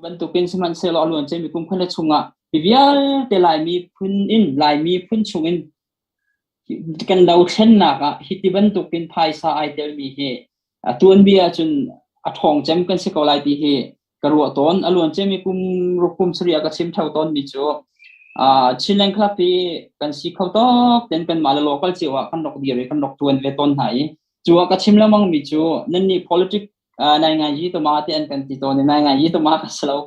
บรรทุกเป็นสมันเซลล์ล้วนจะมีกลุ่มคนละชงอ่ะพิวิลแต่ลายมีพื้นอินลายมีพื้นชงอินกันดาวเช่นนักอ่ะฮิตบรรทุกเป็นภายสายเดลมีเฮตัวนี้จนอัดทองจำกันสิกอลายดีเฮกระโดดต้นล้วนจะมีกลุ่มรุกกลุ่มสุริยะกับชิมเท่าต้นมีจูชิลเลนครับที่กันสิเขาต้องเดินกันมาแล้ว local จีว่ากันดอกเดียร์กันดอกตัวเวทต้นไหนจูว่ากับชิมแล้วมั่งมีจูนั่นนี่ politics ในงานยี่ตัวมาที่อันกันติดตัวในงานยี่ตัวมาก็สลาว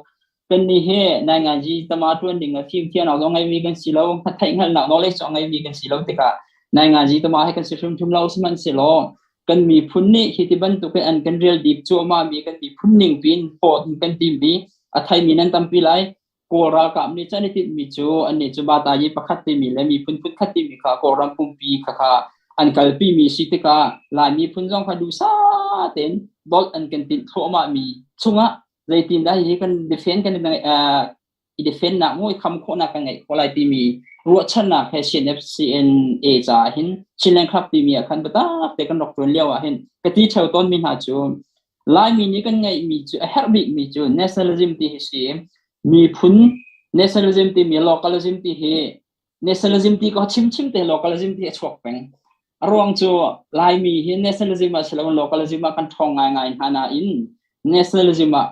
กันนี่เฮในงานยี่ตัวมาตัวนึงทีมที่เราต้องไงมีกันสิลาวถ้าไทยงั้นเรา knowledge ต้องไงมีกันสิลาวที่ก็ในงานยี่ตัวมาให้กันสิชุมเราสมันสิลาวกันมีพุ่นนี่ที่บันทุกเป็นอันกันเรียลดิบจูมามีกันมีพุ่นนิ่งปินปอดกันทีมบีอัไทยมีนั่นตั้มปีไรโกรากับนี่จะนี่ติดมีจูอันนี้จูบาตายีประคัตติมีและมีพุ่นคัตติมีค่ะโกรัมปุ่มปีค่ะอันกัลปีมีสิทธิ์ค่ะลายมีพุ่นจงคดูซาเต็นบอลอันกันติดโทมามีชงอ่ะเลยติดได้ยังกันดีเฟนกันในดีเฟนนักมวยคำโคนักกันไงคนลายตีมีรัวชนะแค่เชน FCN จ่าเห็นชิลเลนครับตีมีคันบัตรแต่กันดอกตัวเลี้ยวเห็นกติเช่าต้นมีหาจูลายมีนี่กันไงมีจูเฮอร์บิกมีจู nationalism ที่เสียมีพุ่น nationalism ที่มี localism ที่เฮ nationalism ที่ก็ชิมแต่ localism ที่ชกเป็นรวงจูลายมีเห็น nationalism มาเฉลิม localism มากันทองง่ายๆฮานาอิน nationalism มา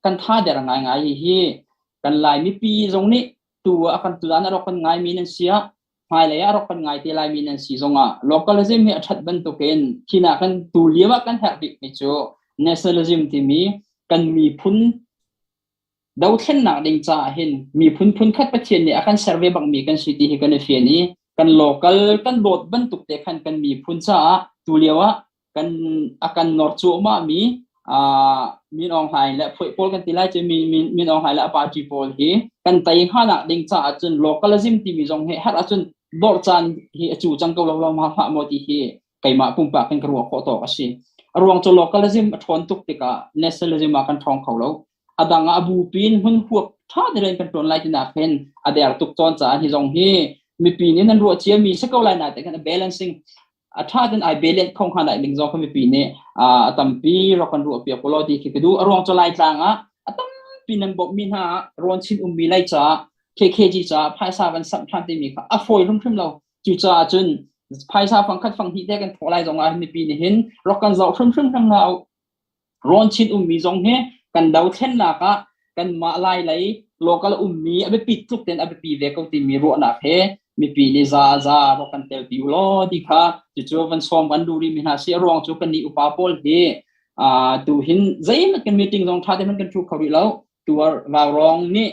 กันท่าเดรังง่ายๆเฮกันลายมีปีตรงนี้ตัวอาการตัวนั้นเราคนง่ายมีนั่นเสียหายเลยเราคนง่ายที่ลายมีนั่นสีตรงอ่ะ localism เหตุบันตุกินที่น่ากันตัวเลี้ยวกันแฮร์บิกไม่จู nationalism ที่มีกันมีพุ่นดาวเช่นนักดิ่งจ่าเห็นมีพุ่นคัดประเทศเนี่ยอาการเซอร์เวย์บางมีกันสิทธิกันเฟียนี้กัน local กันโดดบรรทุกแต่กันมีพุ่นจ่าตัวเลี้ยวกันอาการนอร์จูมามีน้องหายและพวกกันที่ไล่จะมีน้องหายและปาร์ตี้พอลเฮกันแต่ยังหาหนักดิ่งจ่าจน localism ที่มีตรงเฮฮัดจนบอร์จันเฮจู่จังเกาเรามาหาโมดีเฮไก่มาปุ่มปากกันกระวกโคตรก็สิรวงจน localism ทนตุกติกา nationalism มากันทองเขาแล้วอดังอาบูปินหุ่นพวกท่าเดินกันตรงไล่ที่นักเห็นอเดียร์ตุกตอนจ่าที่ตรงเฮมีปีนี้นั่นรัวเชียมีสักเกาไล่หน่อยแต่กัน balancing ถ้าเป็นไอเบลเลนคงขนาดหนึ่งจอเขามีปีนี้ตั้มปีเราคนรัวเปียกโคลดีคือดูรวงจะไล่จางตั้มปีนั้นบอกมีหารวนชินมีไล่จ่า KKG จ่าภายสาวันสัมพันธ์ที่มีค่ะฟอยรุ่มเราจู่จ่าจนภายสาฟังคัดฟังที่ได้กันโคไล่จงมีปีนี้เห็นเรากันจะรุ่มทั้งเรารวนชินมีจงเฮกันดาวเช่นนักกันมาไล่เลยโลกาลมีเอาไปปิดทุกเต็นเอาไปปีเวกที่มีรัวนักเฮมีปีนี้ซาเรากันเตลติวโลดีค่ะจู่ๆวันซ้อมวันดูริมินาเสียรวงจู่กันนี่อุปาปอลเฮตัวหินใจมันกันมีติ้งตรงท่าที่มันกันถูกเขาดีแล้วตัววาวรองนี่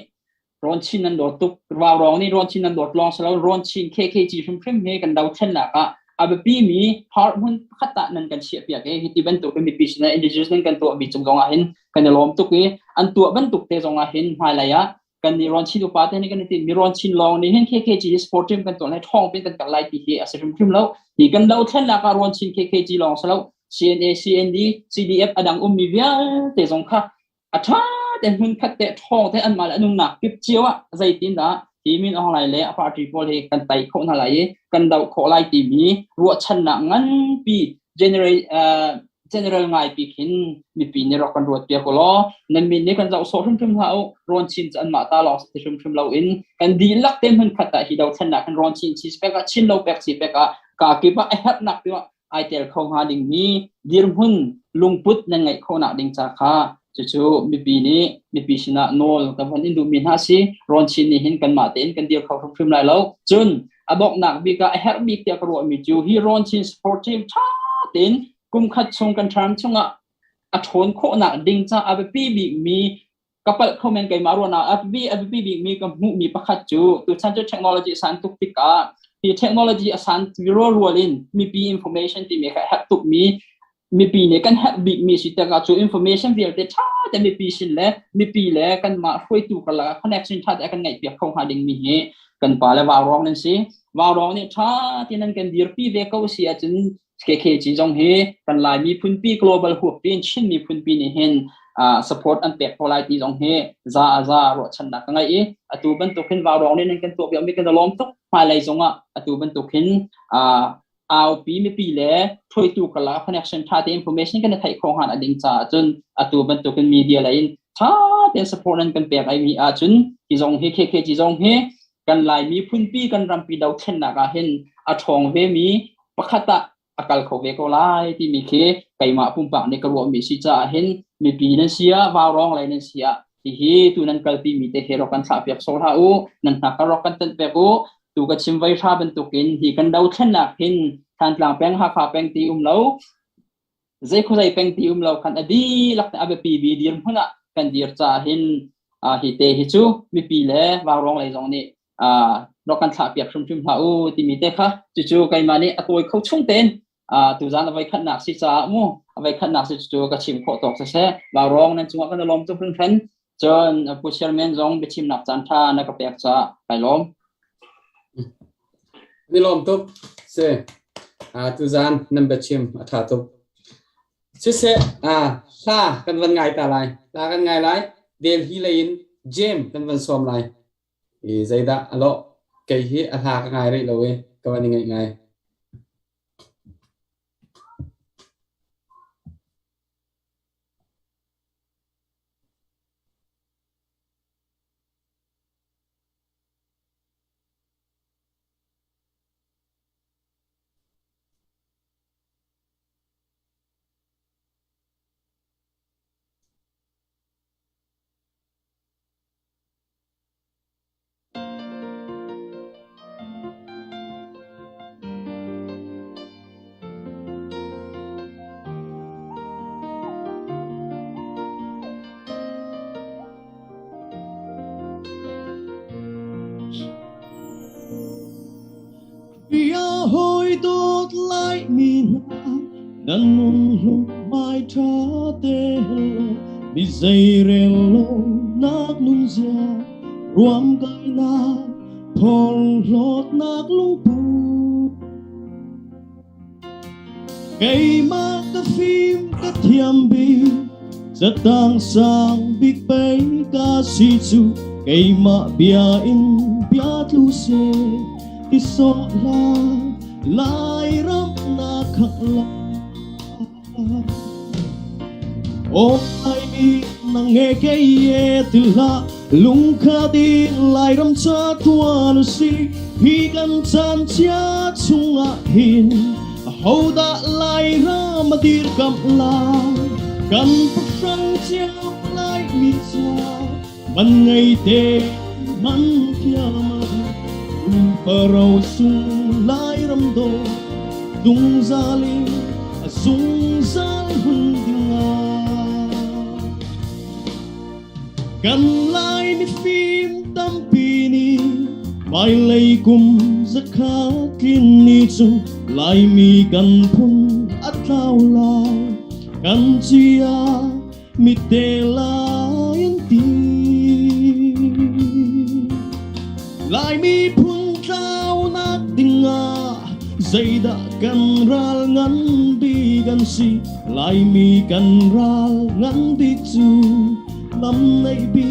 รอนชินนันโดดตุกวาวรองนี่รอนชินนันโดดลองสแล้วรอนชิน KKG พริมเฮกันดาวเช่นนักอาเบปีมีพาร์ทมันขัดตานันกันเชียบอย่างฮิตบันตุกมีปีชนะอินดิจินันกันตัวบิจงจงอาหินกันล้อมตุกนี้อันตัวบันตุกเตจงอาหินหายเลยกันนี่รอนชินอุปาเทนี่กันนี่มีรอนชินลองนี่เห็น KKG Support ทีมกันตัวในท้องเป็นกันไล่ที่เฮอาศัยพริมแล้วที่กันดาวเช่นนักรอนชิน KKG ลองสแล้ว CNA CND CDF อดังมีเวียเตจงค่ะอัฐาแต่หุ่นขัดแต่ท้องแต่อันมาแล้วนุ่งหนักปิบเจียวใจตินที่มีอะไรเลยปาร์ตี้พอลกันไต่คนอะไรกันดาวโคไลที่มีรัวชนะงั้นปี general ง่ายปีขินมีปีนี้เรากันรัวเปียกล้อนั่นมีนี่กันจะสอนทุ่มเรารอนชินจะอันมาตาลองสติทุ่มเราอินกันดีลักเต็มหุ่นขัดแต่ที่ดาวชนะกันรอนชินชีสเปกชินเราเปกสีเปกกากิบะเฮ็ดนักด้วยไอเทลเขาหาดิ่งมีดีร์หุ่นลุงพุทธนั่งไงเขาหนักดิ่งจากข้าจู่ๆมีปีนี้มีปีชนะโนลแต่วันนี้ดูมีหาสิรอนชินนี่เห็นกันมาเต้นกันเดียวเขาทุ่มๆแล้วจนบอกหนักบีกาเฮร์บิกเตียกรัวมีจู่ฮีรอนชินสปอร์ตทีมท่าเต้นกุมขัดชงกันทรัมชงทนโคหนักดิ่งจ้าอาเบปีบีมีกับเขาเมนไกมารัวนาอาเบปีบีมีกับมุมีประคัดจู่ตัวฉันจะเทคโนโลยีสันตุกติกาที่เทคโนโลยีสันวิโรรัวลินมีปีอินโฟเมชันที่มีแค่ฮัตตุกมีปีนี้กันบิ๊กมีสิทธิ์การจูอินโฟเมชันเรียลแต่ช้าแต่มีปีสินแล้วมีปีแล้วกันมาคุยตัวกันละคอนเนคชั่นช้าแต่กันไงเปียกเขาหาดิ่งมีเหกันไปแล้ววาวรองนั่นสิวาวรองนี่ช้าที่นั่นกันดีร์ปีเวกเขาเสียจนKKG จงเฮกันลายมีพุ่นปี global หัวปีนชินมีพุ่นปีนี่เห็นsupport อันเป็ดพอไลที่จงเฮซารถชนะกันไงตัวบรรทุกขึ้นวาวรองนี่นั่นกันตัวเบียมีกันล้อมตุกมาเลยจงตัวบรรทุกขึ้นเอาปีไม่ปีแล้วช่วยตัวกันละ connection ท่าที่ information กันในไทยโครงหาดิ่งจ่าจนตัวบรรทุกกันมีเดียอะไร tha te support nan kan pek ai mi a chun ki jong he KKG jong he kan lai mi phun pi kan ram pi dau then na ka hen a thong ve mi pakhata akal kho ve ko lai ti mi khe kaima pumpa ne ka ro mi si cha hen mi pi na sia Vaurawng lai na sia ti hi tu nan kal pi mi te hero kan tha pek so ha u nan na ka ro kan ten pe ko tu ka chim vai tha ban tu kin hi kan dau then na hin than tlang peng ha kha peng ti lo zai khu zai peng ti lo kan adi lak ta abe pi bi dir huna kan dir cha hin hi te hi chu mi pi le Vaurawng lai jong ni nó căn thả biệt trong phim hậu thì mình thấy khác chú cái mà này tôi không chung tên từ gian là vậy khăn nạc xí cha mu vậy khăn nạc xí chú cái chim khổ tộc sẽ Vaurawng nên chúng ta cái lom trong phim phim cho phụ chairman giống bị chim nạc chán tha nó cái biệt cha phải lom đi lom tốt sẽ từ gian nằm bị chim thả tốt sẽ sa căn văn ngày ta lại là căn ngày lại Delhi lain James căn văn xóm lại thì dây đã alo cái hi cái ngày đấy rồi các bạn ngày hồi tốt lại mình dan nung mai tra te bi zai relo nak nun zia ruam gai na thong lot nak lung pu cây ma ka phim ka thiam bi rất tang sang big bay ka si chu cây ma bia in bia lu se iso la lai ram na khak la o ai mi na nghe cái ye từ la lung kha đi lai ram cha tua nu si hi kan chan cha chunga hin hầu đã lai ra mà dir kam la kan prang chiao lai mi cha man ngày te man kia ma parau sung lai ram do dung zali sung zal hun dinga kan lai ni phim tam pini mai lay kum zakakin ni chu lai mi kan phun atlau lai kan chia mi te lai an ti lai mi phun tao nak dinga zai da kan ral ngan bi gan si lai mi kan ral ngan bi chu lam nei bi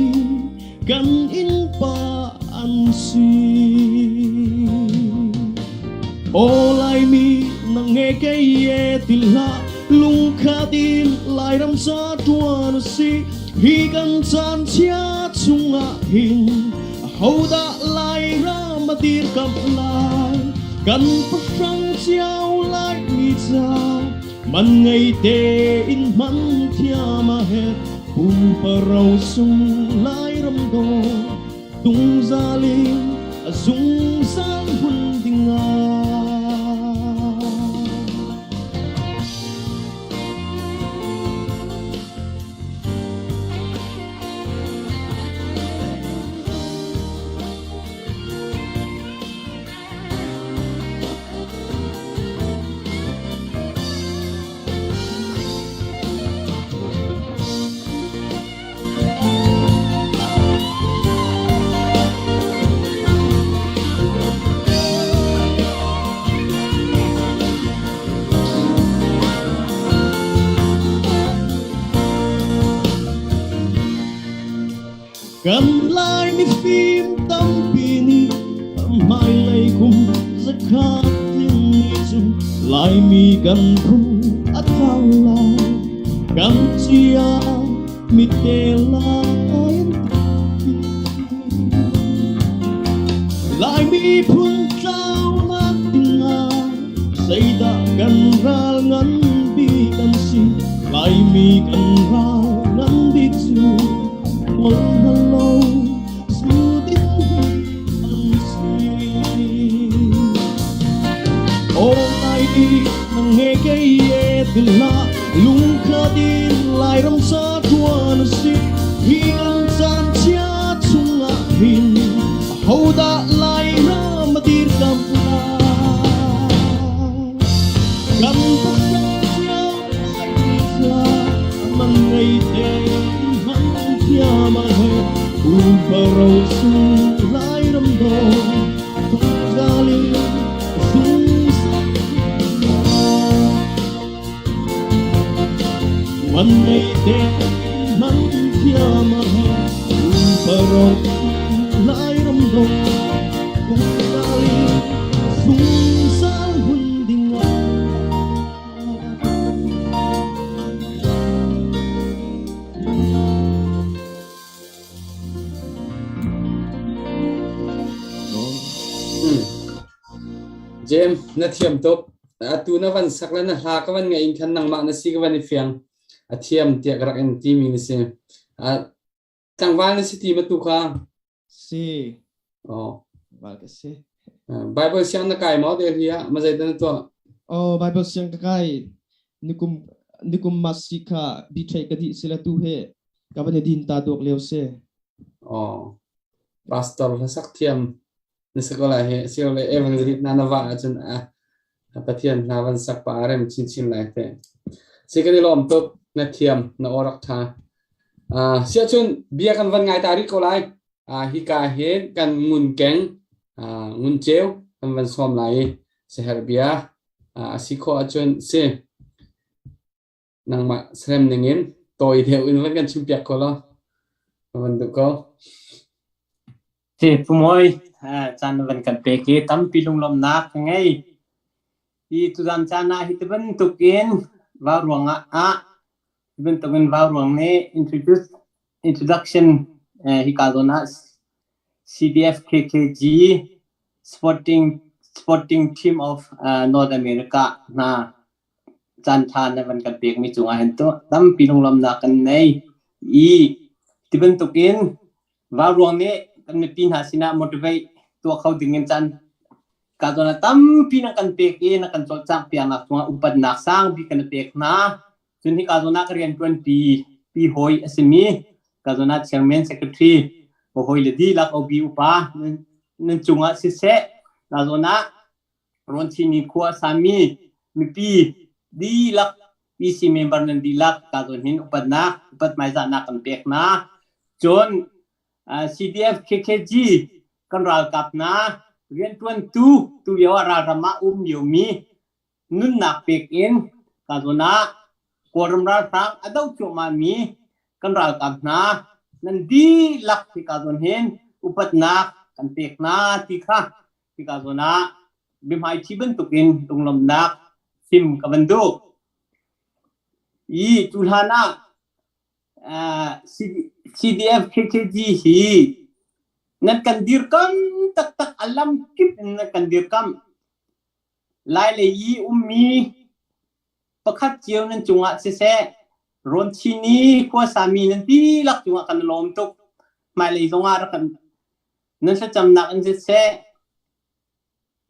kan in pa an si o lai mi na nghe cái ye til la lung kha din lai ram sa tuan si hi kan chan chia chunga hin hầu đã lai ra mà dir kam lai kan prang chiao lai mi cha man ngày te in man thia ma het pu parau sung lai ram do tung zali sung san hun dinga kan lai ni phim tam pini mai lay kum zakat ni chu lai mi kan phun atau lai kan chia mi te la lại mi phun trao nát tình ngàn xây đã gần ra ngắn bi gần si lại mi gần ra ngắn bi chu một hello su tin ăn si ô lại đi nang nghe cái ye từ la lung khá đi lại ram sa tua nó si hi gần san chia chung ngã hin hầu đã lại ra mà đi cầm la cầm tất cả nhau lại đi ra mà ngày đêm hắn kia mà hết Vaurawng su lại đâm đầu không ra liên sung sắc mà ngày đêm hắn kia mà hết Vaurawng lại đâm đầu không ra liên sung sắc huỳnh đình James na thiam top tu na van sakla na ha ka van ngai khan nang ma na si ka van fiang a thiam tia rak en ti mi ni se tangwal na si ti ma tu kha si oh ba ka si bible siang na kai mo de ria ma zai dan to oh Bible siang kai nikum masika bitray ka di sila tu he ka ban din ta dok leo se oh pastor la sak thiam na sekola he siole evangelist na nawa chun a pathian na van sak pa rem chin chin lai te sikani lom top na thiam na orak tha sia chun bia kan van ngai tari ko lai hi ka hen kan mun keng ngun cheu kan van som lai se herbia asikho achun se nang ma srem ningin toy theu in van kan chimpiak ko lo van du ko thì pumoi chan van kan pe ke tam pilung lom nak ngai I tu dan chana hi teben tukin Vaurawng teben tukin Vaurawng ne introduction hi ka dona CDF KKG sporting team of North America na chan than na van kan pek mi chunga hen to tam pilung lom nak kan nei I teben tukin Vaurawng ne kan mi pin hasina motivate to khau dingin chan ka dona tam pin kan pek e na kan chol chang piang nak tunga upad nak sang bi kan pek na chun hi ka dona krian 20 pi hoi asmi ka dona chairman secretary ho hoi le di lak obi upa nen chunga si se ka dona ron chini khwa sami mi pi di lak PC member nen di lak ka don hin upad mai za na kan pek na chon CDF KKG kan ral kap na rian tuan tu yo ra rama yo mi nun nak pek in ka zona koram ra sang adau choma mi kan ral kap na nan di lak ti ka zon hen upat na kan pek na ti kha ti ka zona bimhai chiben tukin tunglom nak sim ka bandu I tulhana CDF KKG hi nan kan dirkam tak alam kip nan kan dirkam lai le yi ummi pakhat chiu nan chunga se ron chini ko sami nan ti lak chunga kan lom tok mai le zonga ra kan nan sa cham nak an se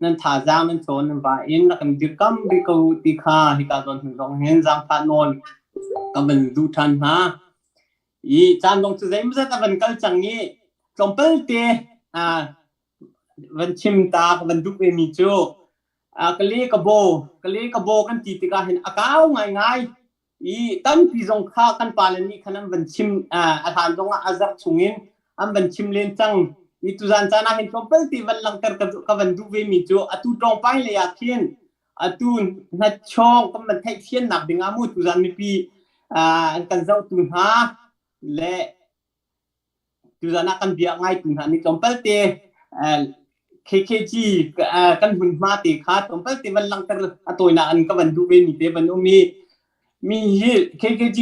nan tha jang nan chon nan ba in na kan dirkam bi ko ti kha hi ka don rong hen jang pha non ka ban du than ha I chan dong chu zai mza ta ban kal changi kompel te van chim ta van du mi chu kali ka bo kan ti ka hen akaw ngai I tam pi jong kha kan palani khanam van chim athan dong azak chungin am van chim len chang I tu zan chana hen kompel ti van lang ter ka van du mi chu atu tong pai le ya khien atu na chong kam man thai khien nak dinga mu tu zan mi pi kan zau tu ha le tu zana kan bia ngai tu ha ni kompel te KKG kan hun ma te kha kompel te van lang ter atoi na an ka van du mi te van mi มีKKG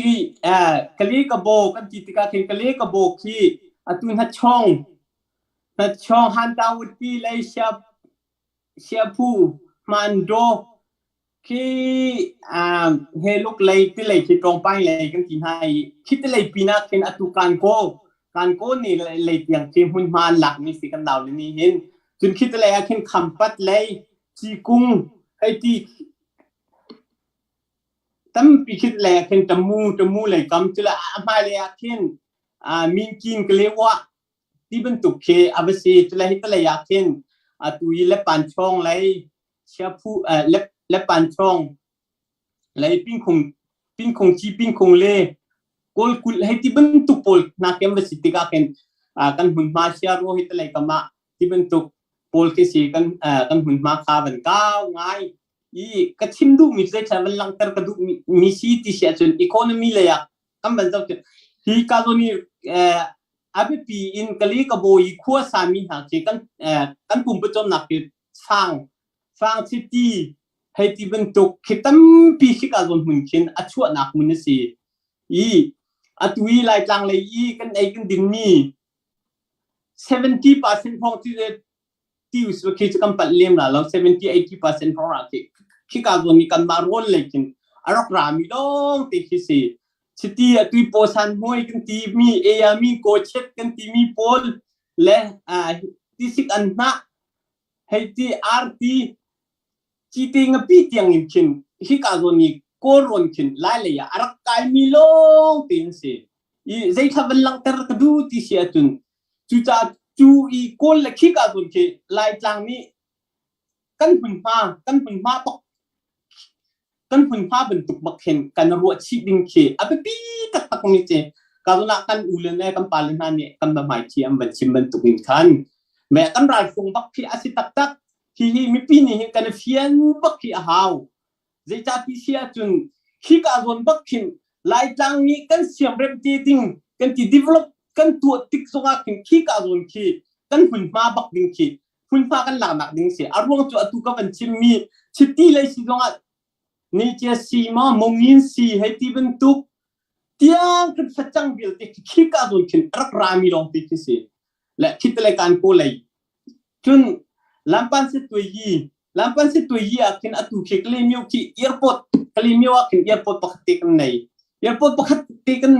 กะลีกะโบกันจิตกาเคนกะลีกะโบที่อตุนฮัดช่องฮันดาวตีเลยเชียผู้มันโดที่เฮลุกเลยที่เลยที่ตรงไปเลยกันที่ให้คิดเลยปีนักเคนอตุการโกนี่เลยอย่างที่หุ่นมันหลักมีสิกันดาวนี่เห็นจนคิดเลยเคนคำปัดเลยจีกุ้งไอที่ตั้มปีคิดเลยเคนจมูเลยกำจุละมาเลยเคนมินกินก็เลยว่าที่บรรทุกเคอาบซีจุละฮิตเลยเคนตุยเล็บปันช่องเลยเชียผู้เล็บปันช่องเลยปิ้งคงจีปิ้งคงเล่กอลกุลให้ที่บรรทุกพอลนักเอ็มบซีติกาเคนกันหุ่นมาเชียร์โรฮิตเลยกำมาที่บรรทุกพอลที่สีกันหุ่นมาข้าวันก้าวง่ายอีกระชิมดูมิเซชวันหลังเตอร์กระดูมิซีที่เสียจนอีโคโนมีเลยกำบันเจ้าที่กาโดนีอาเบปีอินกะลีกะโบอีขั้วสามีหาเจกันปุ่มประจอมนักเก็ตฟังซิตี้ให้ที่บรรทุกคิดตั้มปีชิกาโดนหุ่นเข็นอัชวนักมุนสีอัตุยไล่จังเลยกันกันดินนี่70% ของที่อุสบกิจกรรมปัดเลี้ยงแล้ว70-80% ของเราที่กาโดนนี่กันมาร่วมเลยกินอารมณ์รามีต้องติดที่สิสิที่ตุยโพสันมวยกันที่มีมีโคชกันที่มีโพลและที่สิกันนะให้ที่ที่จีติงปีเตียงอินคินที่กาโดนี่โกรนคินไล่เลยอารมณ์กายมีลงตินสิใจทำเป็นลังเตอร์กดูที่เสียจนจูอีโกลเลยที่กาโดนที่ไล่จังนี้กันหุ่นผ้าตกกันหุ่นผ้าเป็นตุกบักเห็นกันรัวชีดิงเคอาไปปีตักนี่เจการุณากันอูเลนเนี่ยกันปาลนาเนี่ยกันบะหมายที่อันเป็นชิมเป็นตุกินคันแม้กันรายฟงบักที่อาศิตักที่มีปีนี้กันเฟียนบักที่หาวเจจ่าพิเศษจนที่การุณบักเห็นไล่จังนี้กันเสียมเร็วจริงกันที่ develop กันตัวติ๊กส่งอาคินที่การุณที่กันหุ่นผ้าบักดิงที่หุ่นผ้ากันหลังหนักดิงเสียอารมณ์ตัวตุกเป็นชิมมีชิดที่เลยสิตรงอ่ะนี่เจ้าสีมามงยินสีให้ที่บรรทุกเตียงกันฟัดจังบิลที่ขี้กาโดนขึ้นรักรามีลงที่ที่สิและคิดเลยการโกเลยจนลำพันสิตัวยีอาคินอตุเขกเลยมีวที่แอร์พอร์ตกเลยมีวอาคินแอร์พอร์ตปกติกันไห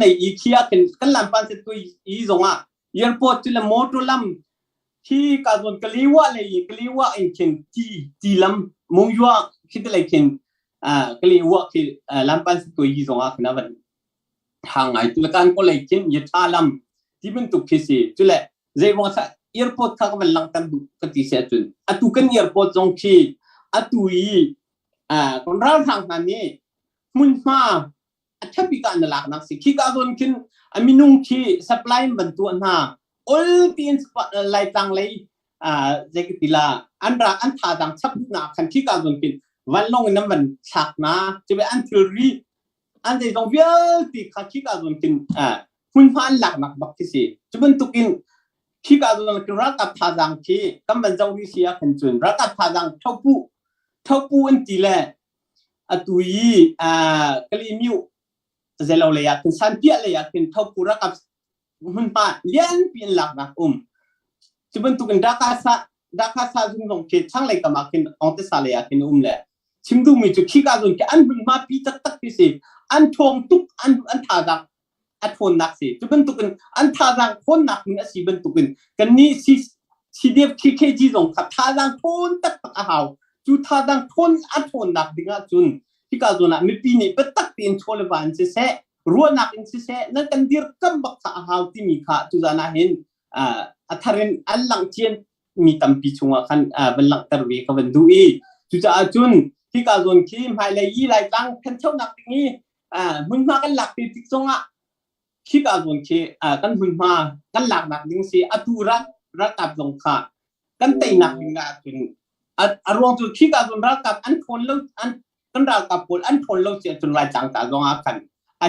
นอีขี้อาคินกันลำพันสิตัวยีจงอ่ะแอร์พอร์ตที่ละมอเตอร์ลำที่กาโดนกเลยว่าอินคินที่ลำมงยัวคิดเลยคินก็เลยว่าคือลำพันสิตัวยี่สองคนนั้นวันทางไงตัวการก็เลยคิดยึดท่าลำที่เป็นตุกที่สิจุดแหละเรื่องว่าแอร์พอร์ตทางมันลังกันดูกันที่เสียจุดตุกันแอร์พอร์ตตรงที่ตุคนเราทางนั้นนี่มุนมาถ้าพิการนั่นแหละนักสิขี้กาโดนขึ้นมีนุ่งที่ supply บรรทุกน่ะ all ที่ไล่ตังเลยเจ้าที่ละอันท่าดังชับหนักขันขี้กาโดนขึ้นวันลงน้ำมันชักนะจะเป็นอันทีรีอันเดียวต้องเวลที่ข้าขี้กาโดนกินหุ่นพันหลักนักบักที่สิจะเป็นตุกินขี้กาโดนกินรักกับท่าดังที่กำบันเจ้าวิเชียขันจุนรักกับท่าดังเท่าปูอันที่แหละตุยกลีมิวเจลเลยกินสันเปียเลยกินเท่าปูรักกับหุ่นพันเลี้ยงเป็นหลักนักจะเป็นตุกินรักกับซาจุนลงที่ช่างเลยกับมากินองเตสาเลยกินเลยชิมดูมีจุดขี้กาโดนแกอันเป็นมาปีตักที่สิอันทองตุกอันท่าดังอันทนนักสิจะเป็นตุกันอันท่าดังทนนักนี่สิเป็นตุกันกันนี่สิเดียบKKGตรงขับท่าดังทนตักหาวจุดท่าดังทนอันทนนักดิ่งจุนขี้กาโดนมีปีนี้เป็นตักเป็นโชว์เลยวันเสียรัวนักเสียนั่นกันเดียร์กัมบักท่าหาวที่มีขาจุดนั้นเห็นอัธรินอันหลังเชียนมีตั้มปีชงอ่ะคันเป็นหลังตะวีก็เป็นดูจุดจุนที่กาโดนขี้หายเลยไล่ตั้งขันเช่านักนี้มึงมากันหลักติดตรงขี้กาโดนขี้กันมึงมากันหลักนักดิ้งสิตุรักกับลงขากันเตยนักดิ้งจุนรวมจุดขี้กาโดนรักกับอันคนเล่าอันกันรักกับคนอันคนเล่าเสียจนไล่จังตาลงกัน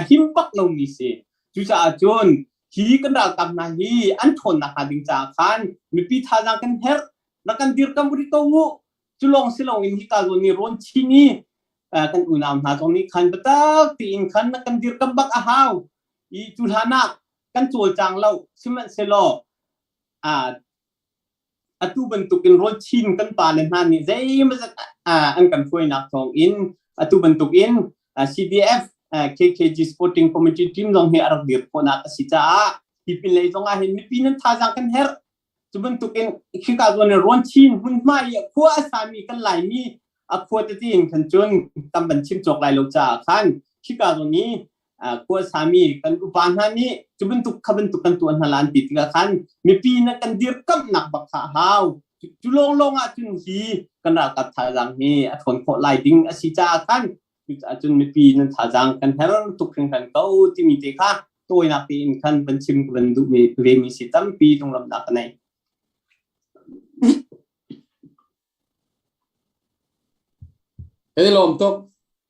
หิมปักลงนี่สิจุดจุนขี้กันรักกับนายอันคนนักดิ้งจางกันมีปีท่าจังกันเฮร์นักกันดีร์กันบริโตวุจุลงสิลงอินที่กาโดนนี่ร้อนชีนี่ kan unam na tong ni khan batak tin khan na kan dir kambak ahaw I tulhana kan chul chang lo siman selo atu bentukin rol chin kan palen han ni zai ma an kan foi nak thong in atu bentukin CDF KKG Supporting Committee team dong he arak dir phona ka sicha pipin lei zonga hin mi pinan thajang kan her tu bentukin khika zone ron chin hun mai khwa asami kan lai mi khwa te tin kan chun kam ban chim chok lai lo cha khan khika zone ni khwa asami kan upan han ni tu bentuk khaben tu kan tuan halan ti ka khan mi pina kan dir kam nak bak kha haw chu long chun hi kan ra ka thajang ni athon kho lai ding asicha khan chun mi pinan thajang kan her tu kan kau ti mi te kha tôi nak tin kan pensim kan du we mi sitam pi tong lam nak nai cái lom tok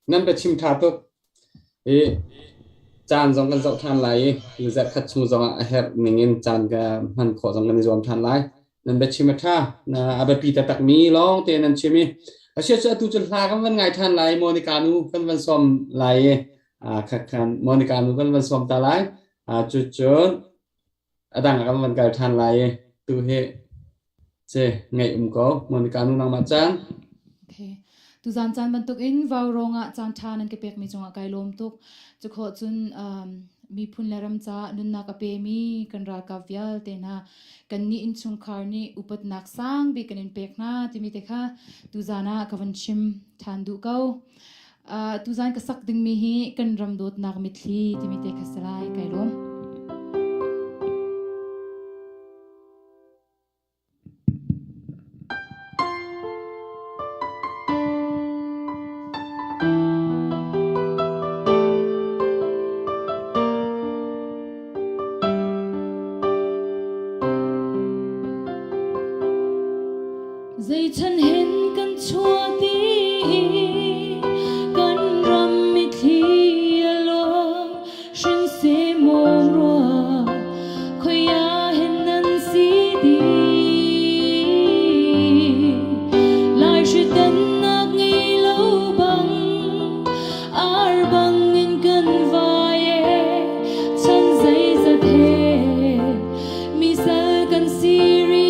nan be chim tha tok chan jong kan zau than lai lu zat khat chu jong a her mingin chan ka man kho jong kan jom than lai nan be chim tha na abe pi ta tak mi long te nan chimi a che tu chul la kan van ngai than lai monica nu kan van som lai khat kan monica nu kan van som ta lai chu adang kan van kai than lai tu he che ngai ko monica nu nang ma chan tu zan chan ban tuk in Vaurawng chan than an ke pek mi chunga kai lom tuk chu kho chun mi phun leram cha nun na ka pe mi kan ra ka vyal te na kan ni in chung khar ni upat nak sang bi kan in pek na ti mi te kha tu zana ka van chim than du kau tu zan ka sak ding mi hi kan ram dot nak mi thli ti mi te kha salai kai lom dây chân hen kan chua ti kan ram mi thi alo shin se mom ro khoya hen nan si di lai shi tan nak ngi lo bang ar bang in kan vae chan zai za the mi sa kan si ri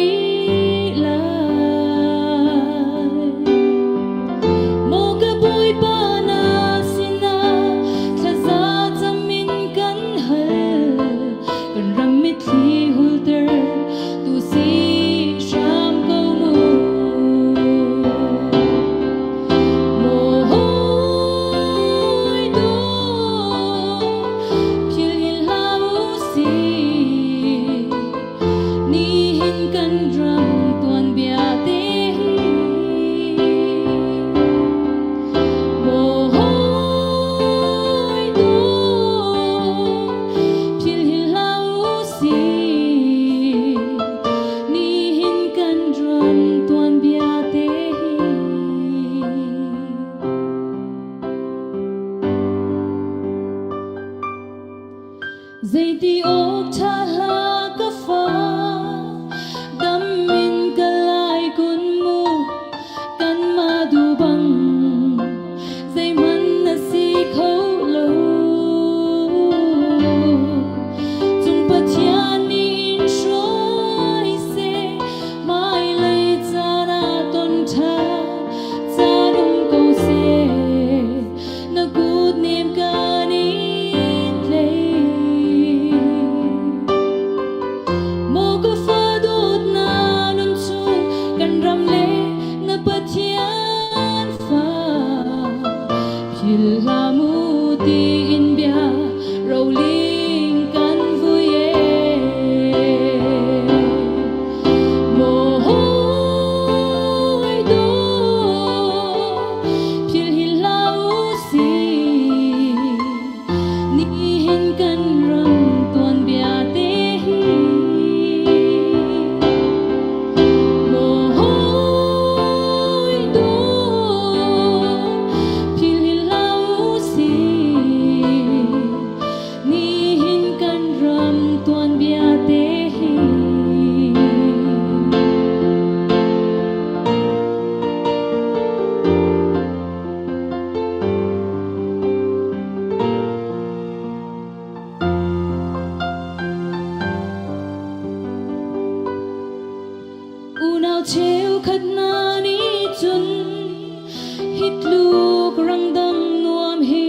luk rang dang nuam hi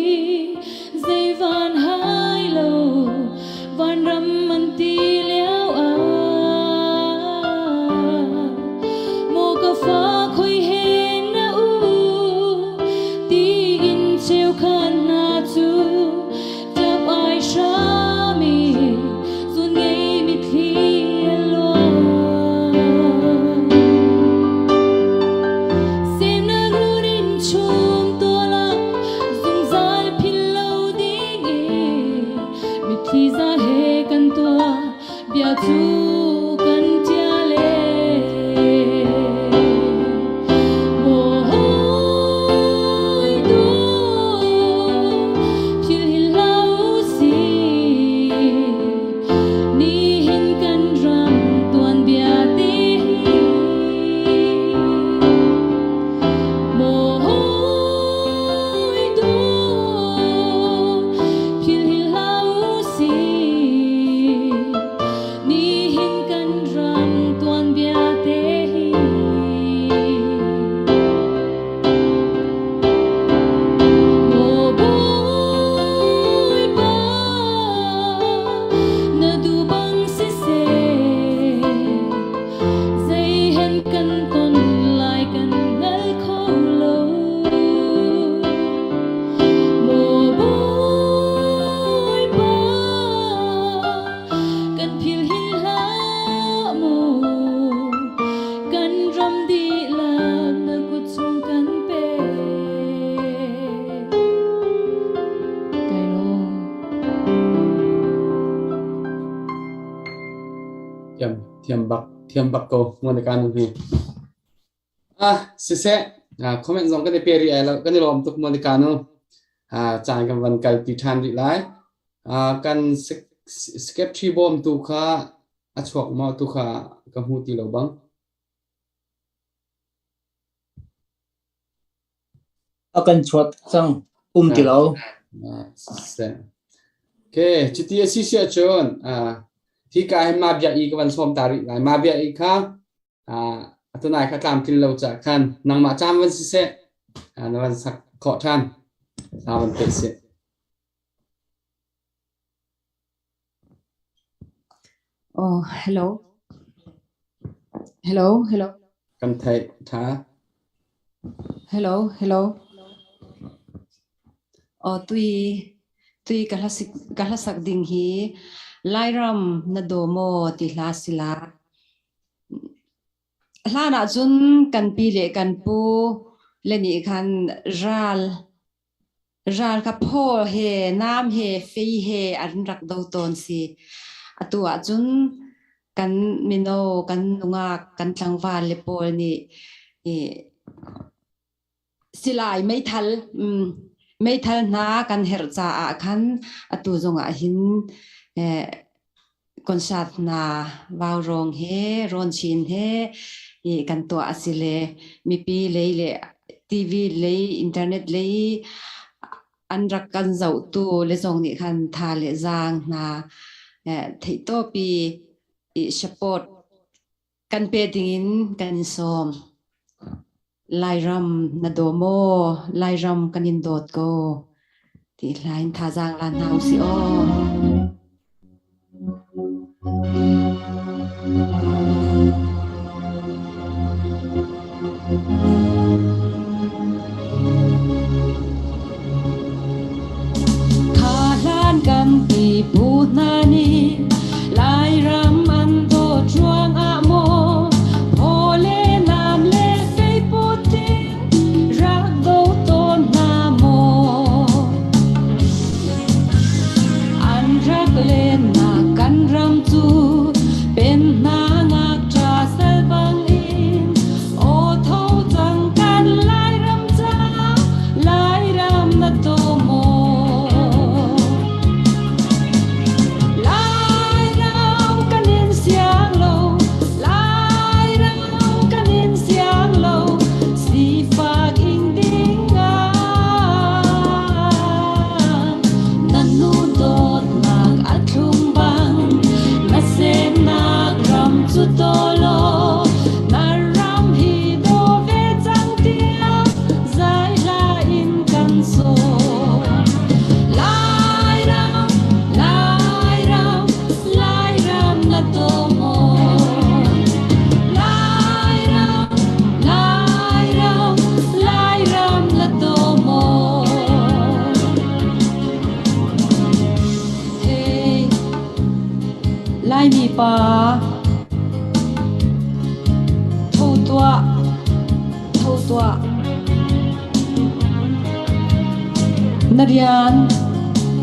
dây van hai lâu van ram man ti leo a mo ka fa khoi he na u ti in cheu khan na chu jab ai sha mi zun ngei mi thi lo sem na rurin chum to la zung zal phil lo ding e mi thi za he kan to bia chu kan tia le mo hoi do phil hi lau si ni hin kan ram tuan bia ti mo hoi do phil hi lau si ni hin kan ram tuan bia te mo boy ba na du bang si se dây hen kan ton lai kan ngal khâu lo mo boy ba kan phil hin la mo kan ram di la na kut sung kan pe kai lo thiam bak ko mon kan hi se se comment zong ka de peri ai la kan lom tuk mon kan no chai kan van kal ti than ri lai kan skep thi bom tu kha achok ma tu kha ka hu ti lo bang akan chuat chang ti lo se ke chiti si sia chon thi ka ma bia i ka van som tari lai ma bia i kha atunai kha kam tin lo cha khan nang ma cham van si se na van sak kho than sa van pe se Oh, hello. kan thai tha Hello. Oh, tui kalasak ding hi lairam na domo ti hla sila. Hlana chun kan pi le kan pu le ni khan ral ka pho he nam he fei he an rak do ton si atua chun kan mino kan nunga kan tlangwa le pol ni silai mai thal na kan her cha a khan atu zonga hin concert na Vaurawng he ron chin he kan to asile mi pi le TV le internet le an rak kan zau tu le zong ni khan tha le zang na thei to pi support kan pe dingin kan som lairam na domo lairam kanin dot ko ti lain tha jang lan hau si o khalan kam pi pu na ni lairam an do chuang a mo ole nam le sei pu ti rak do ton na mo an pa thâu tua narian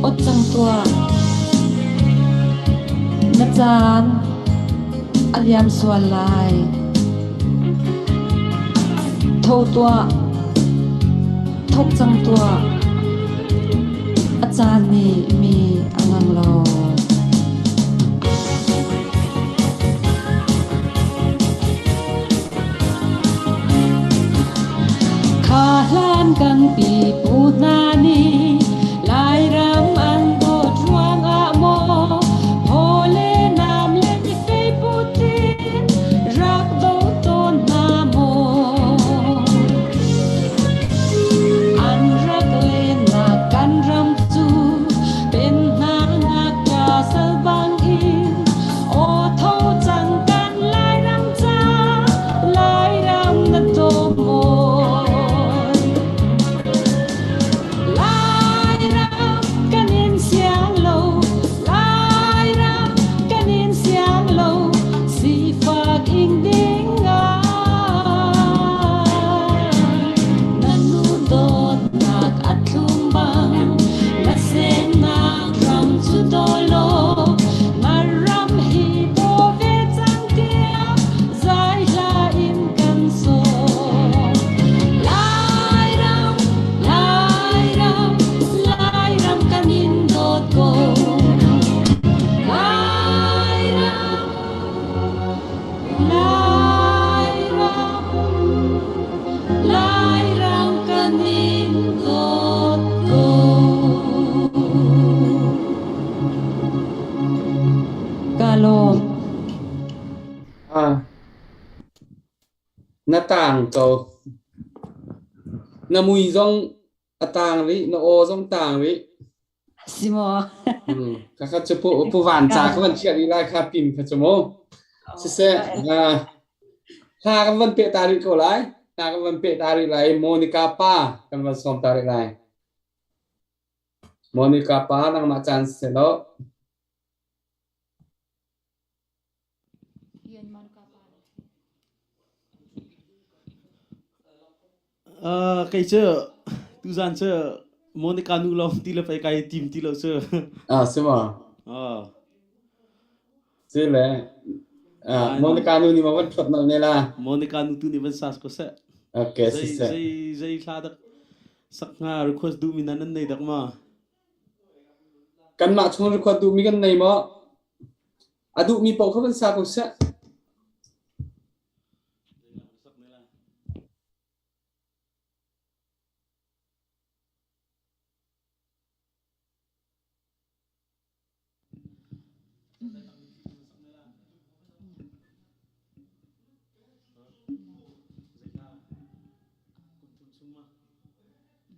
ot chang tua na chan aliam sual lai thâu tua thok chang tua achan ni mi angang lo Hlan kan pi put na ni lai ram an do thuang a mo hole nam le ni fe putin rak do ton na mo an rak le na kan ram chu pen na na ka sal bang in o tho chang kan lai ram cha lai ram na do mo na tang to na mui zong atang ri na o zong tang ri simo ka kha chu pu wan cha ka van chia ri lai kha pin kha chmo se ha ka van pe ta ri ko lai ta ka van pe ta ri lai Monica pa kan van som ta ri lai Monica pa nang ma chan se lo cái chữ tu gian chữ Monica nu long ti là phải cái team ti là chữ se ma se le Monica nu ni ma van thot na ne la Monica nu tu ni van sas ko se okay se zai sa dak sak nga request du minan nan nei dak ma kan ma chung request du mi kan nei ma adu mi pau kha van sa ko se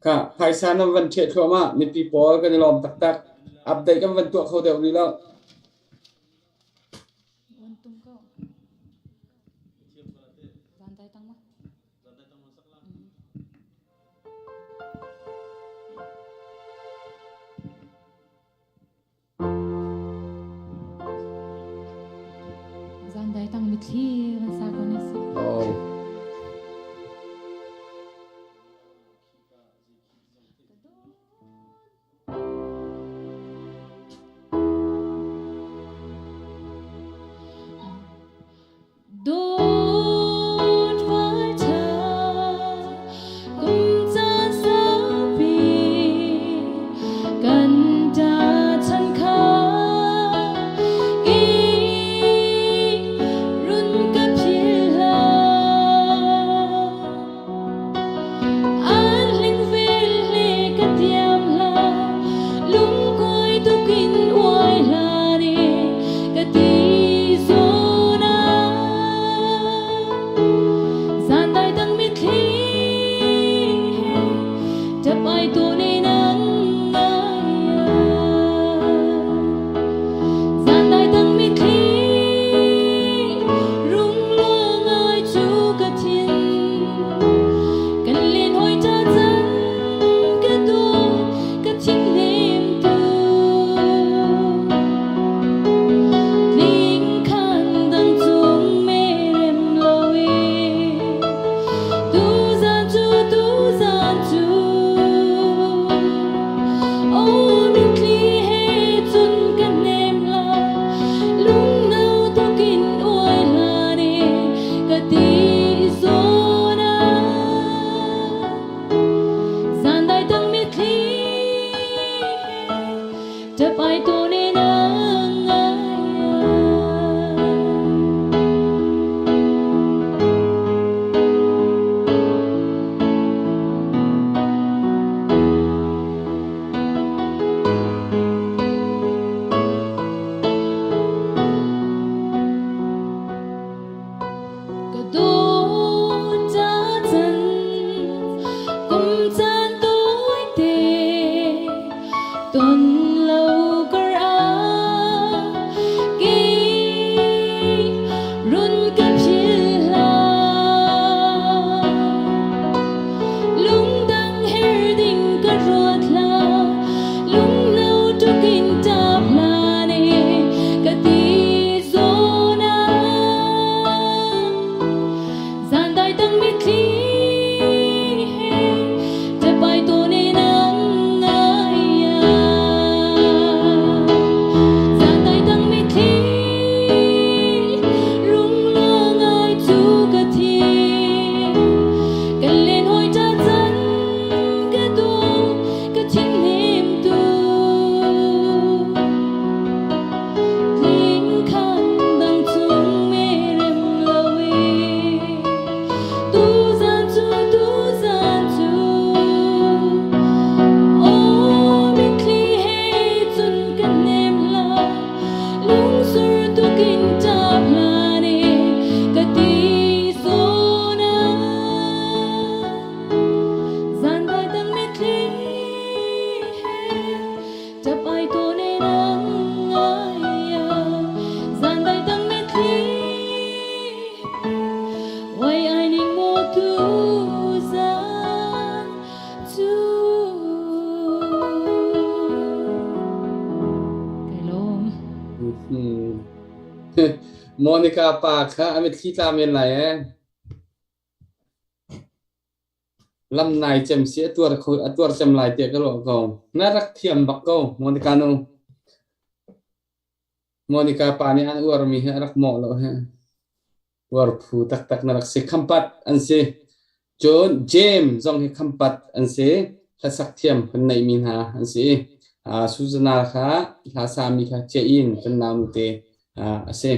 ka paisa na van che thoma mi people kan lom tak tak update kan van tu kho de ri lo Zandai tang mitli kan sa ko na si Monica pa kha amit khita men lai lâm này chém xía tuột chém lại tiệt cái lộ cầu nát rắc thiềm bạc câu Monica no Monica pa ni an uar mi ha rắc mỏ lộ ha uar phu tak tak na rắc se khampat an se John James zong he khampat an se la sak thiềm kan nei min ha an se Suzana kha la sa mi kha che in kan namu te se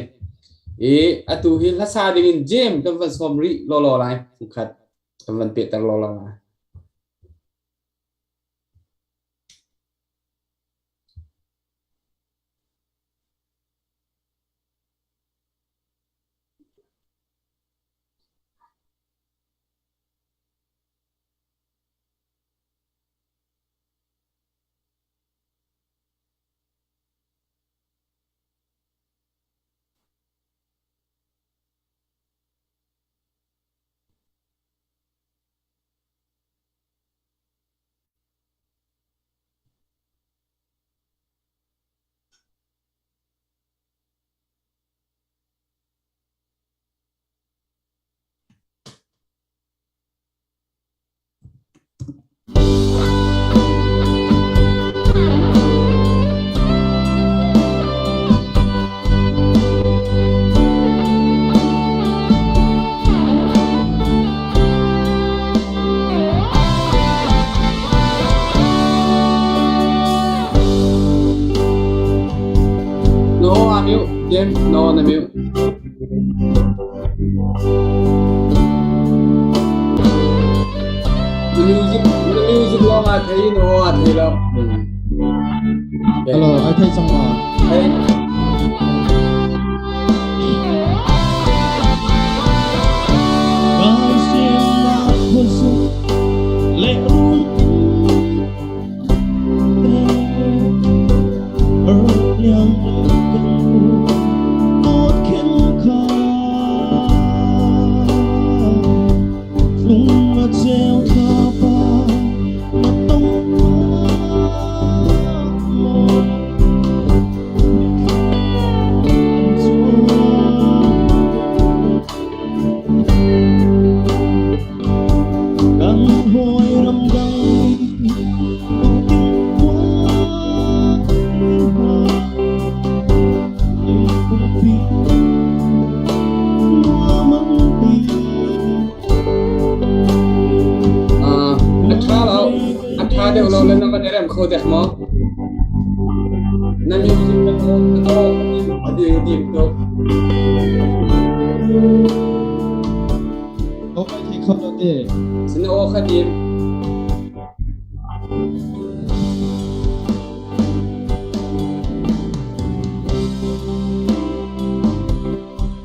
atu hi la sa ding in James kan van som ri lo lai khat kan pe tar lo la James no na mute music lo mà thấy no thấy đâu Hello, ai thấy xong rồi. thấy Ai xem là con số lệ rung ở yang một khen khá phung mà treo thả ba mà tông căn hồi râm đăng đều lâu lên năm nay em khô đẹp mà năm music nó đi tìm đâu có phải thì không đâu thế xin ô khá tìm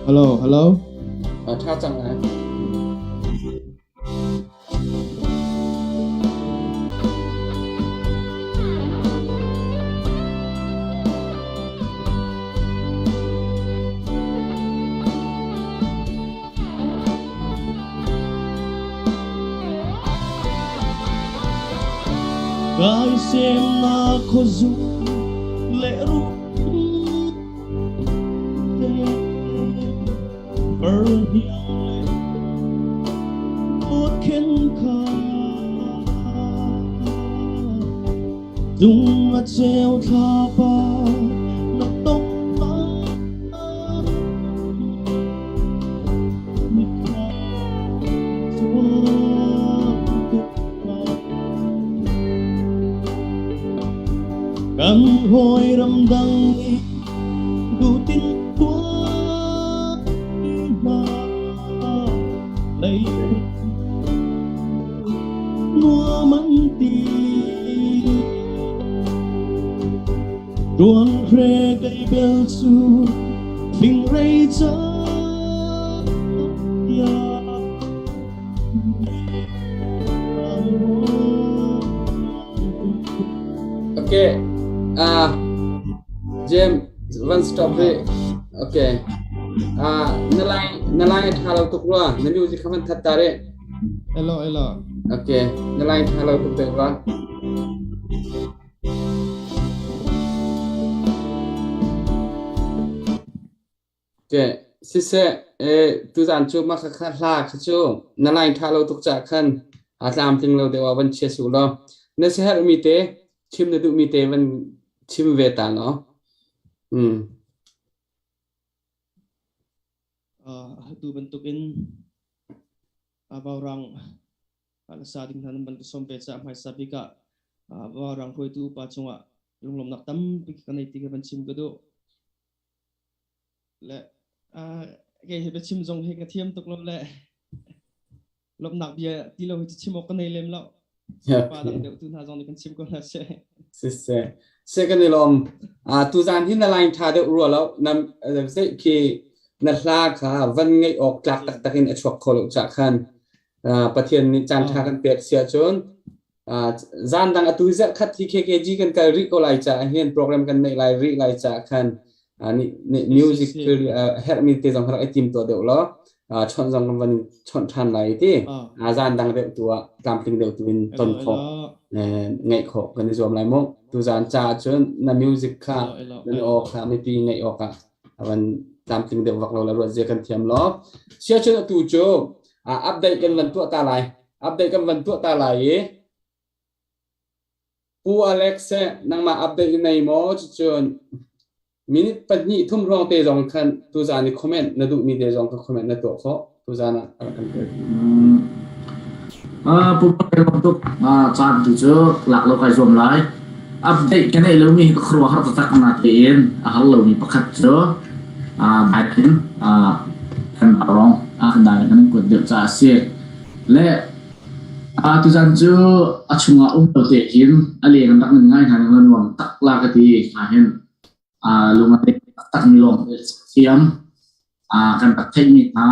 hello tha chẳng này ai xem là có dù lệ rung ở hiện lệ một khen khá dùng là treo thả ba nó tóc căn hồi râm đăng đủ tin quá mà lấy mua măng tì ruộng khe cây bèo su phình rây cha okay James one stop đi okay nalai thả lâu tục rồi nên music không thật ta đấy hello okay nalai thả lâu tục được rồi okay สิเสตุจานจูมาคัดลากจูนั่นไงถ้าเราตกจากขันอาตามถึงเราเดี๋ยววันเชื่อสูเราเนื้อเสียมีเตชิมเนื้อดูมีเตวันชิมเวตาเนาะtu bentukin Vaurawng sa ating tanong sompet sa may sabi ka Vaurawng ko itu pa chunga lunglom naktam pikanay tiga bansim gado le kay hebe chim jong he ka thiam tok lom le lom nak bia ti lo hi chim ok nei lem lo pa dang de tu na jong ni kan chim ko na se kan ni lom tu zan hin na line tha de ru lo nam se kiนัดลาค่ะวันไงออกจากตักอินชวกโคลจากขันประเทศนี้จานทากันเปียกเสียจนจานดังตุยจะคัดที่ KKG กันการรีก็ไล่จากเห็นโปรแกรมกันในไล่รีไล่จากขันนี่มิวสิกคือเฮร์มีเตจงเขาไอทีมตัวเดียวล้อชนจงวันชนทันไล่ที่จานดังเดียวตัวตามติงเดียวตัวต้นขอไงขอกันในส่วนไล่มุกตัวจานจ่าจนนั่นมิวสิกค่ะนั่นออกค่ะไม่ปีไงออกอ่ะวันตามติงเดียววักเราแล้วเจอกันเทียมล้อเชื่อชนตัวโจอัปเดตกันวันตัวตาไหลอัปเดตกันวันตัวตาไหลปูอเล็กซ์นั่งมาอัปเดตในโมจนมินิปัจจุบันทุ่มรองเตจงคันตัวจานี่คอมเมนต์นั่นดูมีเตจงก็คอมเมนต์นั่นตัวเขาตัวจานะอะไรกันเลยปูเป็นuntuk saat ituหลักเราใครชมไลฟ์อัปเดตกันในเรื่องมีครัวเขาตัดกันนาทีเองเรามีประคัตเจอbatin kan Vaurawng kendala kan kut dek case le tu jan chu achunga te hin ali kan tak ngai han ngan wang tak la ka ti ha hen lunga tak ni long siam kan tak thei ni ta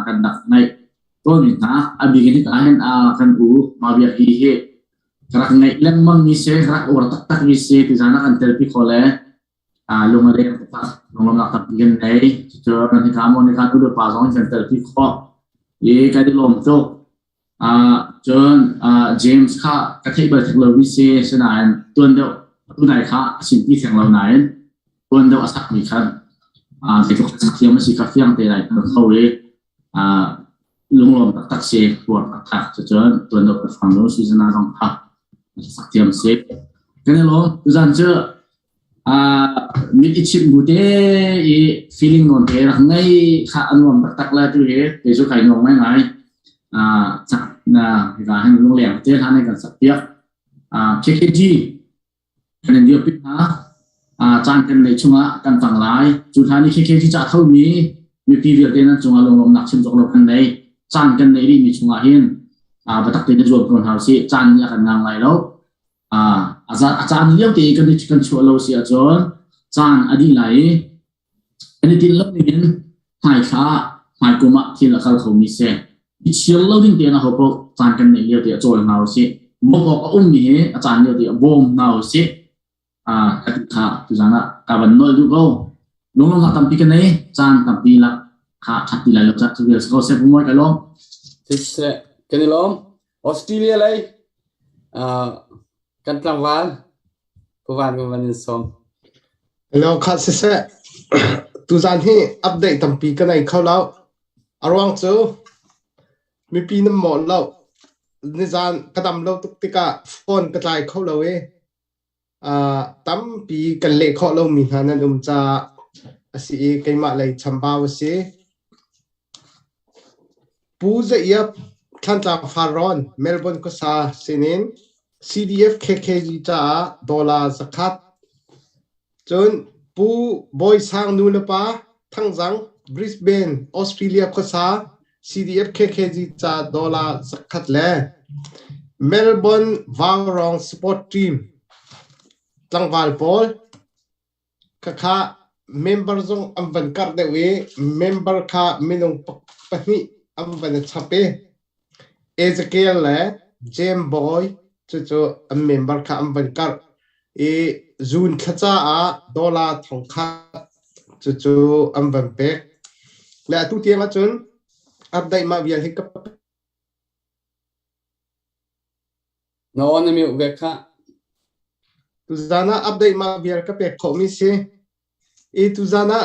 kan dak nai to ni ta abi ni ka hen kan u ma bia hi he krak ngai leng mang mi se krak or tak mi se ti jana kan therapy khole lunga le nong nak tapian nei cho nanti kamu ni kan udah pasang center di kok ye kai di lom tu John James kha ka thei ba thek lo wi se sanan tuan do tu nai kha sin ti theng lo nai tuan do asak mi khan se ko sak siam si ka fiang te nai ko we lung lom tak se por tak cho tuan do phang lo si sana rong kha sak siam se kan lo tu jan che mid ichim bude I feeling on te ra ngai kha anwam tak la tu he te su kai nong mai ngai sak na ga han long leng te han kan sak pia KKG kan dio pi ha chan kan nei chunga kan tang lai chu thani KKG cha thau mi pi vir te na chunga long nak chim jok lo kan nei chan kan nei ri mi chunga hin batak te jol kon hau si chan ya kan ngang lai lo ajan liam te kan ni kan chu lo si a chon chan adi lai ani tin lo ni hai kha hai kuma thi la khal khomi se I chial lo ding te na hopo chan kan nei liam te chol nau si mo ko mi he chan liam te bom nau si kha tu jana ka ban no du go long long tam pi kan nei chan tam pi la kha thati la lo cha tu ko se mo ka lo se kan ni lom Australia lai kan tlang wal puwan ko manin som hello khat se tu jan hi update tampi kan ai khau lau arwang chu mi pi nam mo lau ni jan kadam lo tuk tika phone ka tlai khau lau e tampi kan le khau lau mi hanan cha asi keima lai chamba wase pu za ya khan tlang faron Melbourne ko sa sinin CDF KKG cha dollar zakat chon pu boy sang nu pa thangjang Brisbane Australia ko sa CDF KKG cha dollar zakat le Melbourne Vaurawng support team tlangwal pol kha member zong amban kar de we member kha minung pahni amban chape Ezekiel le James boy cho a member kha amban kar zuunthil dollar thong kha cho amban pe la tu tie ma chun update ma vial hikap no on mi ve kha tu zana update ma vial ka pe khomi se tu zana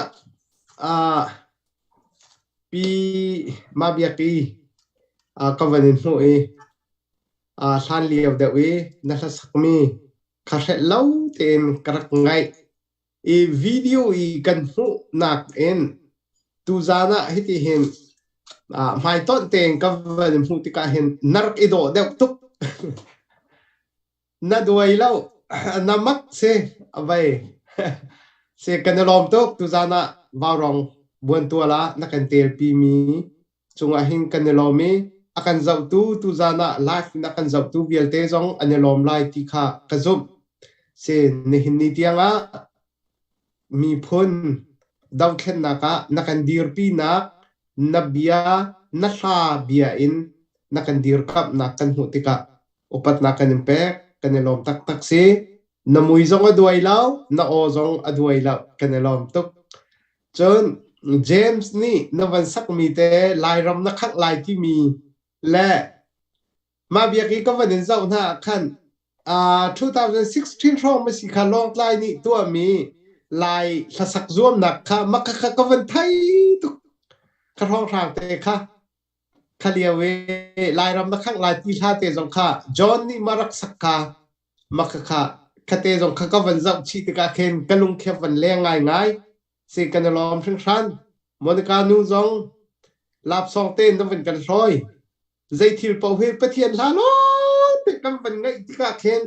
ปีมาเบียกีก็วันนี้หัวสันเลียวเดวีนักสักมีข้าเสเล่าเต็มกระไงวิดีโอกันหูนักตูจานะฮิตเห็นไม่ต้นเต็งก็วันนี้หูที่ก็เห็นนักอิโดเดวทุกน่าด้วยแล้วน้ำมักเสเอาไว้เสกันลอมตุกตูจานะวาวรองบวนตัวละนักกันเตลปีมีจงหินกันลอมีakan zautu tu zana life akan zautu bialte jong anelom lai ti kha kazum se nehin ni tianga mi phun dothlen naka nakan dir pi na nabia na sa bia in nakan dir kap nakan hutika upat nakan impe kanelom tak tak se namui jong aduai law na o jong aduai law kanelom tuk chon James ni nawan sak mi te lai ram na khak lai ti miและมาเบียกีก็วันนี้เจ้าหน้าขัน2016ช่องมาสิขาลองไลน์นี่ตัวมีไลน์สักรวมหนักค่ะมักค่ะก็วันไทยตุกข้าท้องทางเตะค่ะข้าเลียวเวไลน์รำนักขังไลน์ที่ท่าเตะจงค่ะจอห์นนี่มารักสักค่ะมักค่ะข้าเตะจงค่ะก็วันเจ้าชีติกาเคนกะลุงเขียบวันเลี้ยงง่ายสิกันลอมทั้งชั้นโมนิกานูจงลาบซองเต้นต้องเป็นกันร้อยใจทิลเป่าเฮปะเทียนลาโลแต่กำบันไงที่กาเคน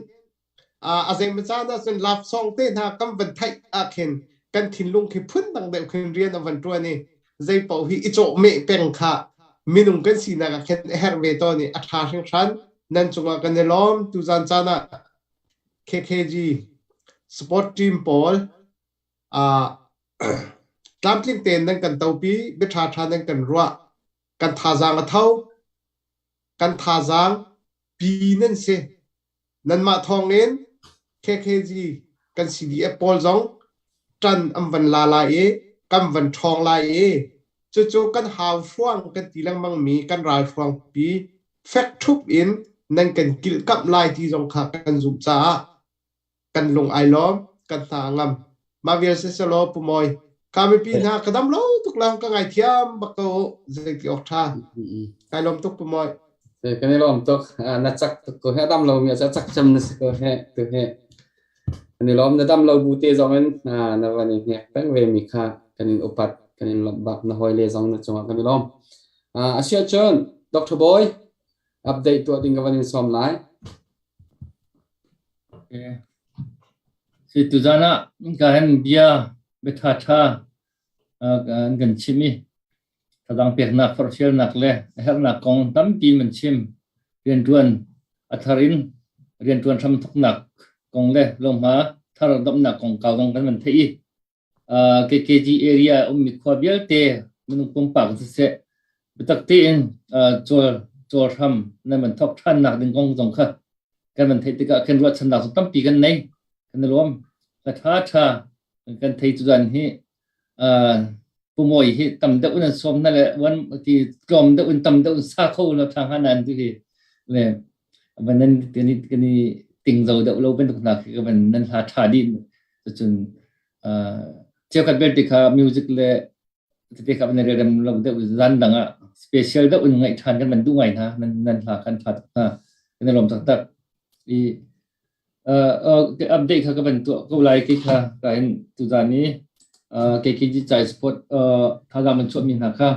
อาเซมันซานะส่วนลาบซองเต้นหากำบันไทยอาเคนกันทินลุงเขพื้นต่างเดียวเคนเรียนอวันตัวนี้ใจเป่าเฮอิโจเมเป็นค่ะมินุงกันสีนักเคนเฮร์เวตอนี่อัฐาเชิงชันนั่นจงกันเนล้อมตุจันจานะ KKG Support Team Paul ตามลิงเต้นนั่งกันเตาปีเบชาชานั่งกันรัวกันทาจางเท่ากันทาจางปีนั่นเสนั่นมาทองเน้น KKG กัน CDF ปอลจงจันอัมวันลาลากันวันทองลาจู่ๆกันหาวช่วงกันตีลังมังมีกันรายช่วงปีแฟกทุบอินนั่นกันกิลกับลายที่จงขากันจุบจ้ากันลงไอล้อมกันทางงมาเวียเซสโลปุมอยกาไม่ปีนากระดำโลทุกหลังก็ไงเทียมบักโตเจติออกท่าไอล้อมทุกปุมอยเด็กนี่ล้อมตุกนัดจักตุกก็ให้ดำเรามีจะจักจำนึกก็ให้ตุกให้อันนี้ล้อมนัดดำเราบูเตจอมันในวันนี้เนี่ยเป็นเวมิค่ากันอุปัตกันลำบากนะหอยเลซองนัดจังกันล้อมอาเชียเชิญดร.บอยอัปเดตตัวดิ่งกันวันนี้ซ้อมไลน์สิตุจานะการเบียเบทาชากันชิมิถ้าดังเปียกนักฟอร์เชียลนักเล่เฮลนักกองตั้มปีมันชิมเรียนด่วนอัธรินเรียนด่วนทำทุกนักกองเล่ลงมาถ้าเราดับนักกองเก่าตรงกันมันที่KKG area มีความเยอะเตะมันคงปากเสียไปตักตีนโจทำนั่นมันทบทันนักดึงกองตรงค่ะกันมันที่ก็เข็นวัดชนะสุดตั้มปีกันในกันรวมกระทาชากันที่จุดนี้ผู้มวยที่ตำเดอุ่นสมนั่นแหละวันที่กลมเดอุ่นตำเดอุ่นซาเข้าเราทางนั้นที่เลยวันนั้นกันนี้ติ่งเราเดเราเป็นตุกนักก็มันนั้นหาชาดินจนเจ้ากันเป็นที่เขามิวสิกเลยที่เขาเป็นเรื่องเราเดอุ่นรันดังอ่ะสเปเชียลเดอุ่นไงทานกันมันดูไงนะนั้นหากันผัดกันลมต่างๆอัปเดตเขาก็เป็นตัวก็ไลค์ค่ะการตุจานี้KKG Support ถ้าเรามันช่วยมีนะครับ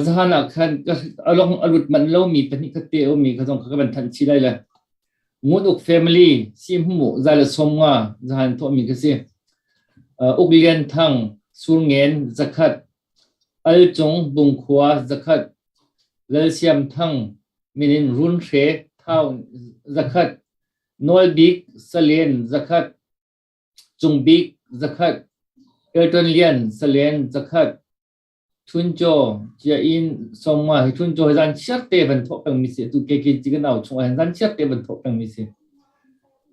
สถานะขั้นก็ลองอรุณมันเล่ามีเป็นนิคเตอมีเขาต้องเขาก็เป็นทันชีได้เลยงูอุก family ซิมหมู่ใจละสมว่าสถานทั่วมีก็สิอุกเลียนทั้งสูงเงินจักรอัลจงบุงขวาจักรเลเซียมทั้งมินินรุนเชเท่าจักรโนลบิกสเลนจักรจงบิกzakat Eltonian Salen zakat Tunjo Jain Soma Tunjo Zan Charte Van Topang Misi to KKG Now Chuan Zan Charte Van Topang Misi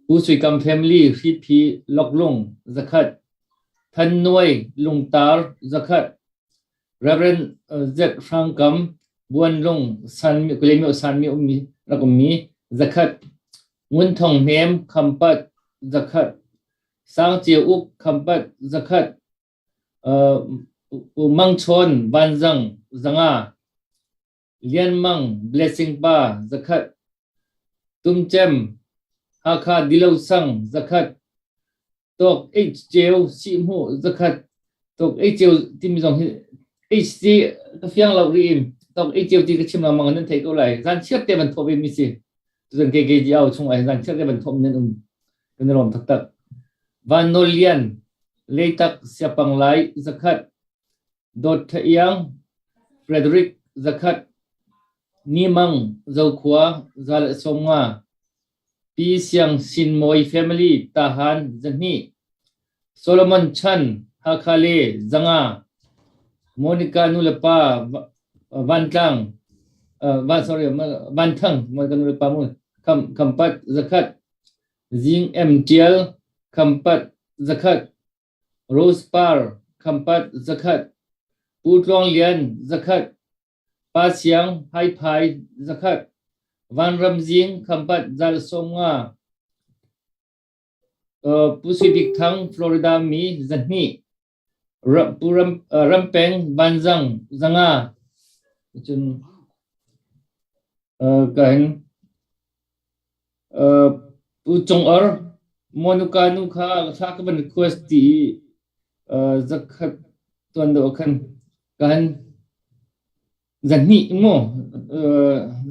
Uswikam Family PP Loklong zakat Tan Noi Lungtar zakat Reverend Z Frankam Buan Long Sanmi Kulemio Sanmi Umi Rakumi zakat Wuntong Name Kampat zakat sang chiều úc khăm bát zakat pu mang chon ban zang zanga lian mang blessing ba zakhat tum chem ha kha dilo sang zakhat tok h jeu si mu zakhat tok h jeu tim jong h c ka fiang lau ri im tok h jeu ti ka chim mang nan thei ko lai zan chiat te ban thobe mi si zan ke ge jiao chung ai zan chiat te ban thom nen kan rom tak tak van nolian leitak siapang lai zakhat dot thayang Frederick zakhat nimang zaukhwa zal somnga pi siang sinmoi family tahan zanhi Solomon Chan hakhale zanga Monica nulapa vantang vantang Monica nulapa mu kampat zakhat Zing MTL kampat zakhat Rose Par kampat zakhat Putlong Lian zakhat Pa Siang Hai Pai zakhat Van Ramjing kampat zal somnga Pacific Thang Florida mi zanhi Rampeng Banzang zanga chun kahin pu chong Monuka nukha sa ka ban request ti zakhat tuan do kan kahin zanhi mo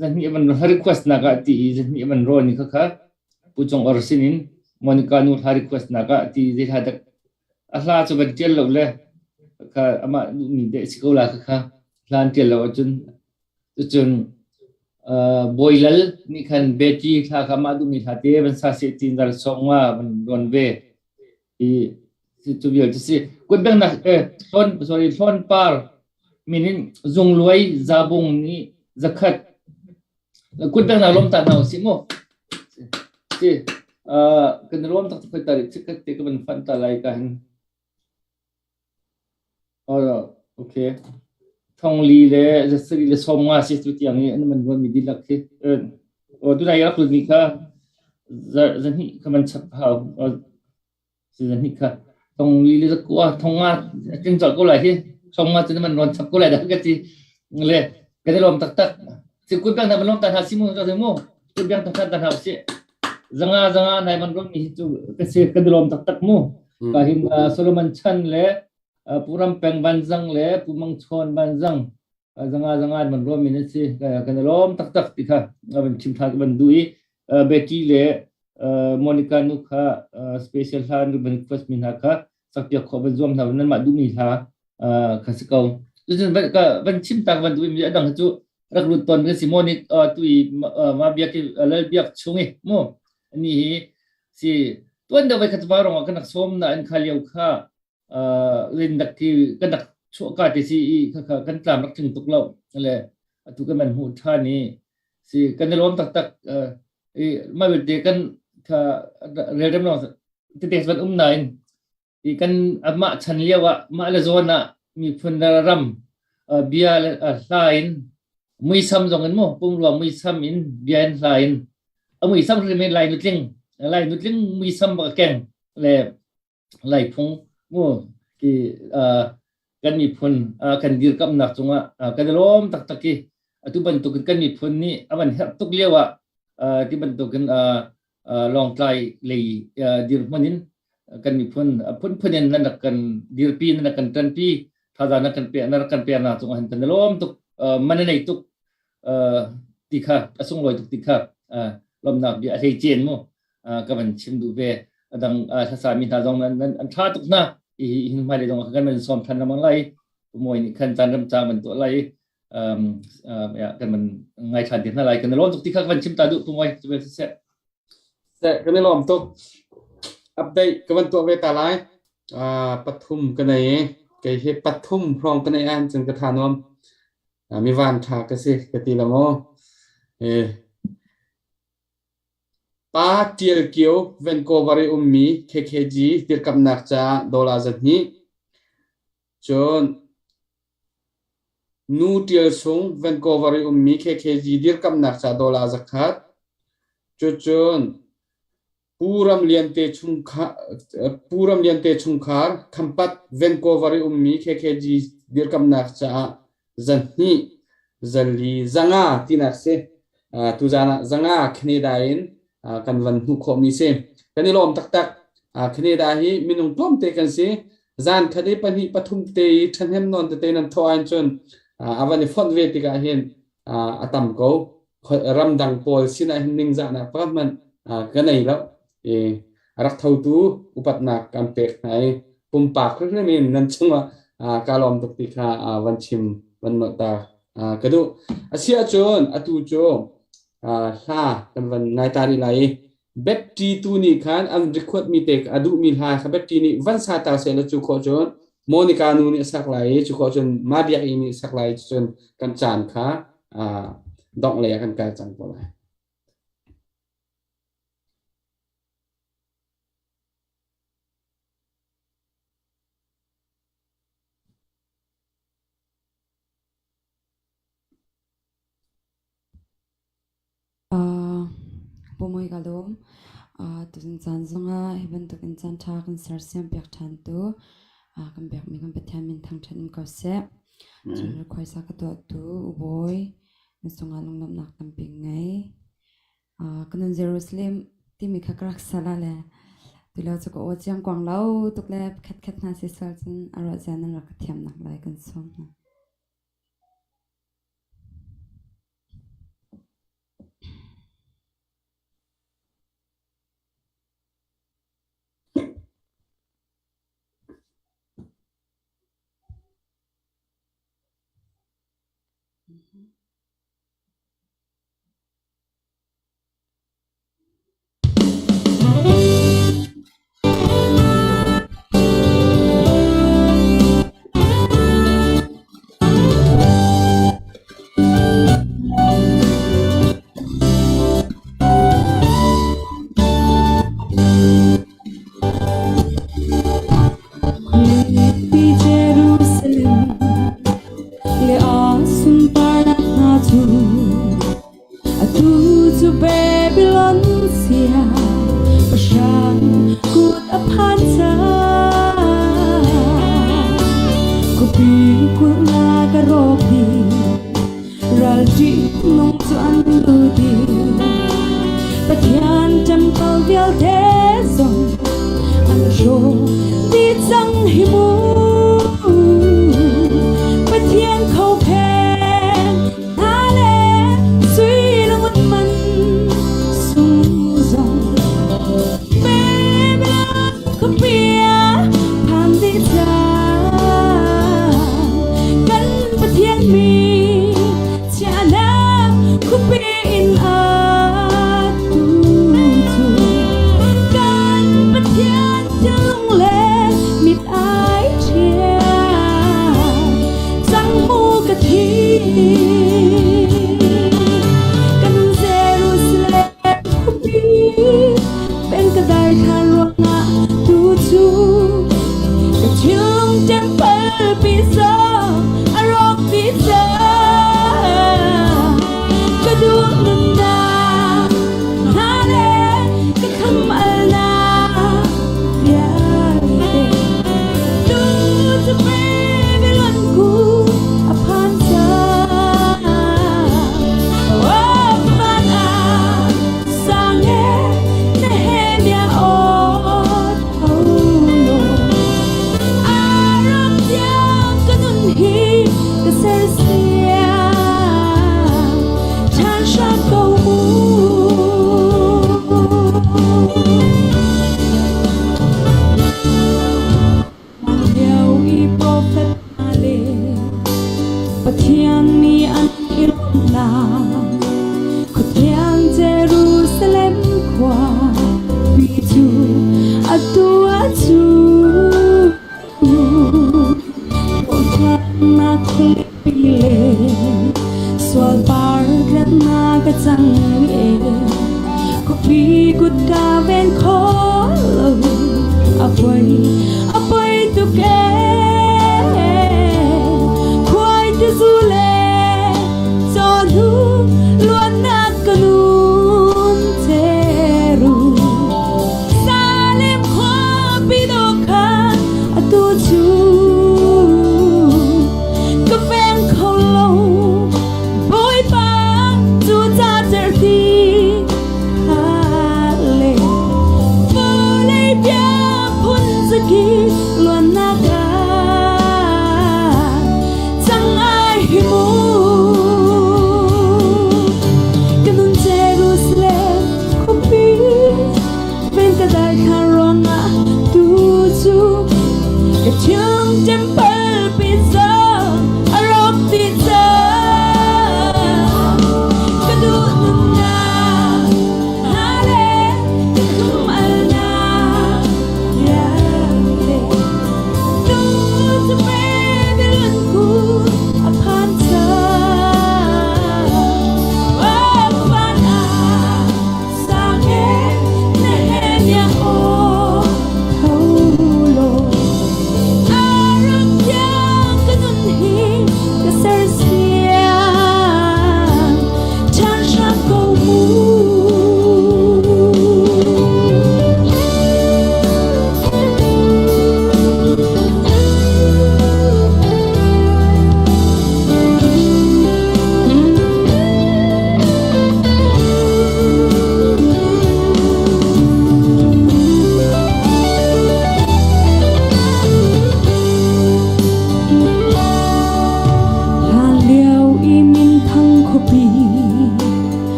zanhi ban request na ka ti zanhi ban ro ni kha pu chong sinin Monica nu request na ka ti je hadak asla chu ban tel lo le ka ama mi de sikola kha plan tel lo chun boilal ni khan beti kha kama du mi thate ban sa se tin dal songwa ban don ve I tu bi si kun bang na thon par minin zung luai zabung ni zakhat kun bang na lom ta na si mo si kan rom tak khoi tarik chikat te ka ban fan ta lai ka hin okay thong li le jasri le somwa si tu tiang ni an man mi dilak the tu na ya khu ni ka zanhi ka man chap hau si zanhi ka thong li le ko thong nga ting chol ko lai hi somwa tu man ron chap ko lai da ka ti le ka rom tak tak si kun bang na man rom ta ha si mo ta mo kun bang ta ta ha si zanga nai man rom ni tu ka se ka rom tak tak mo ka hin Solomon Chan le puram peng banzang le pumang chon banzang zanga man rom min si ka rom tak tak ti kha ban chim tha ban dui beti le Monica nukha special han ban first min ha kha sakya kho ban zom na nan ma du mi tha kha sikau jun ban chim tak ban dui mi adang chu rak ru ton ka simoni tui ma bia ki le biak chungi mo ni si tuan da vai khat Vaurawng ka nak som na an khaliau kha rin dak ki ka dak chu ka ti si kha kan tlam rak chung tuk lo le tu ka man hu tha ni si kan lom tak tak ma be de kan kha redem no ti tes ban nain I kan ama chan liawa ma la zona mi phun ram bia line mui sam jong an mo pung lo mui sam in bian line mui sam ri me line nutling mui sam ba ken le lai phung mo ki kan mi phun kan dir kam nak chunga kan lom tak tak ki atu ban tu kan mi phun ni aban her tuk lewa ti ban tu kan long tlai lei dir manin kan mi phun phunen nan kan dir pi nan kan tan pi thaza na kan pe na chunga han kan lom tuk man nei tuk tikha asung loi tuk tikha lom na bi a thei chen mo ka ban chim du ve adang thasa mi tha jong nan an tha tuk na hin mai le jong kan man som than mang lai moi ni kan chan ram chang man to lai ya kan man ngai than tin na lai kan lom tuk tikha ban chim ta du moi be se kan lom tuk update kan ban to ve ta lai pathum kan nei ke he pathum phrong kan nei an chang ka thanom mi van tha ka se ka ti la mo pa tiel kio Vancouver ummi KKG tir kam nak cha dola zatni chon nu tiel sung Vancouver ummi KKG dir kam nak cha dola zakhat chon Puram liante chungkhar khampat Vancouver ummi KKG dirkamnak cha zanhi zali zanga tinak se tuzana zanga Canada in kanvan hu khomi se kanilom tak Canada hi minung tom te kan se zan khade pani pathum te thanhem non te nan thoan chon avani phon ve ti ga hen atam ko ramdang pol sina hinning zana paman kanai lo rak thau tu upatnak kampek nai pumpak min nan chunga kalom tok ti kha wanchim wanmata kadu asia chon atu cho ha kan wan nai tari lai battery tu ni khan an record mi tek adu mi ha kha battery ni wan sa ta se la chu kho chon monica nu ni sak lai chu kho chon madia ni sak lai chon kan chan kha dong le kan ka chan ko lai Pomoy kalom tuzin chan zonga heban tukin chan tha kan sarsiam pek than tu kan bek mi kan pethan min thang than ko se chun khoi sa ka to tu boy misonga longnam nak tam ping ngai kanun Jerusalem ti mi kha krak sala le tilo chu ko ochiang kwang lau tukle khat na se sal chun aro janan rak thiam nak lai kan som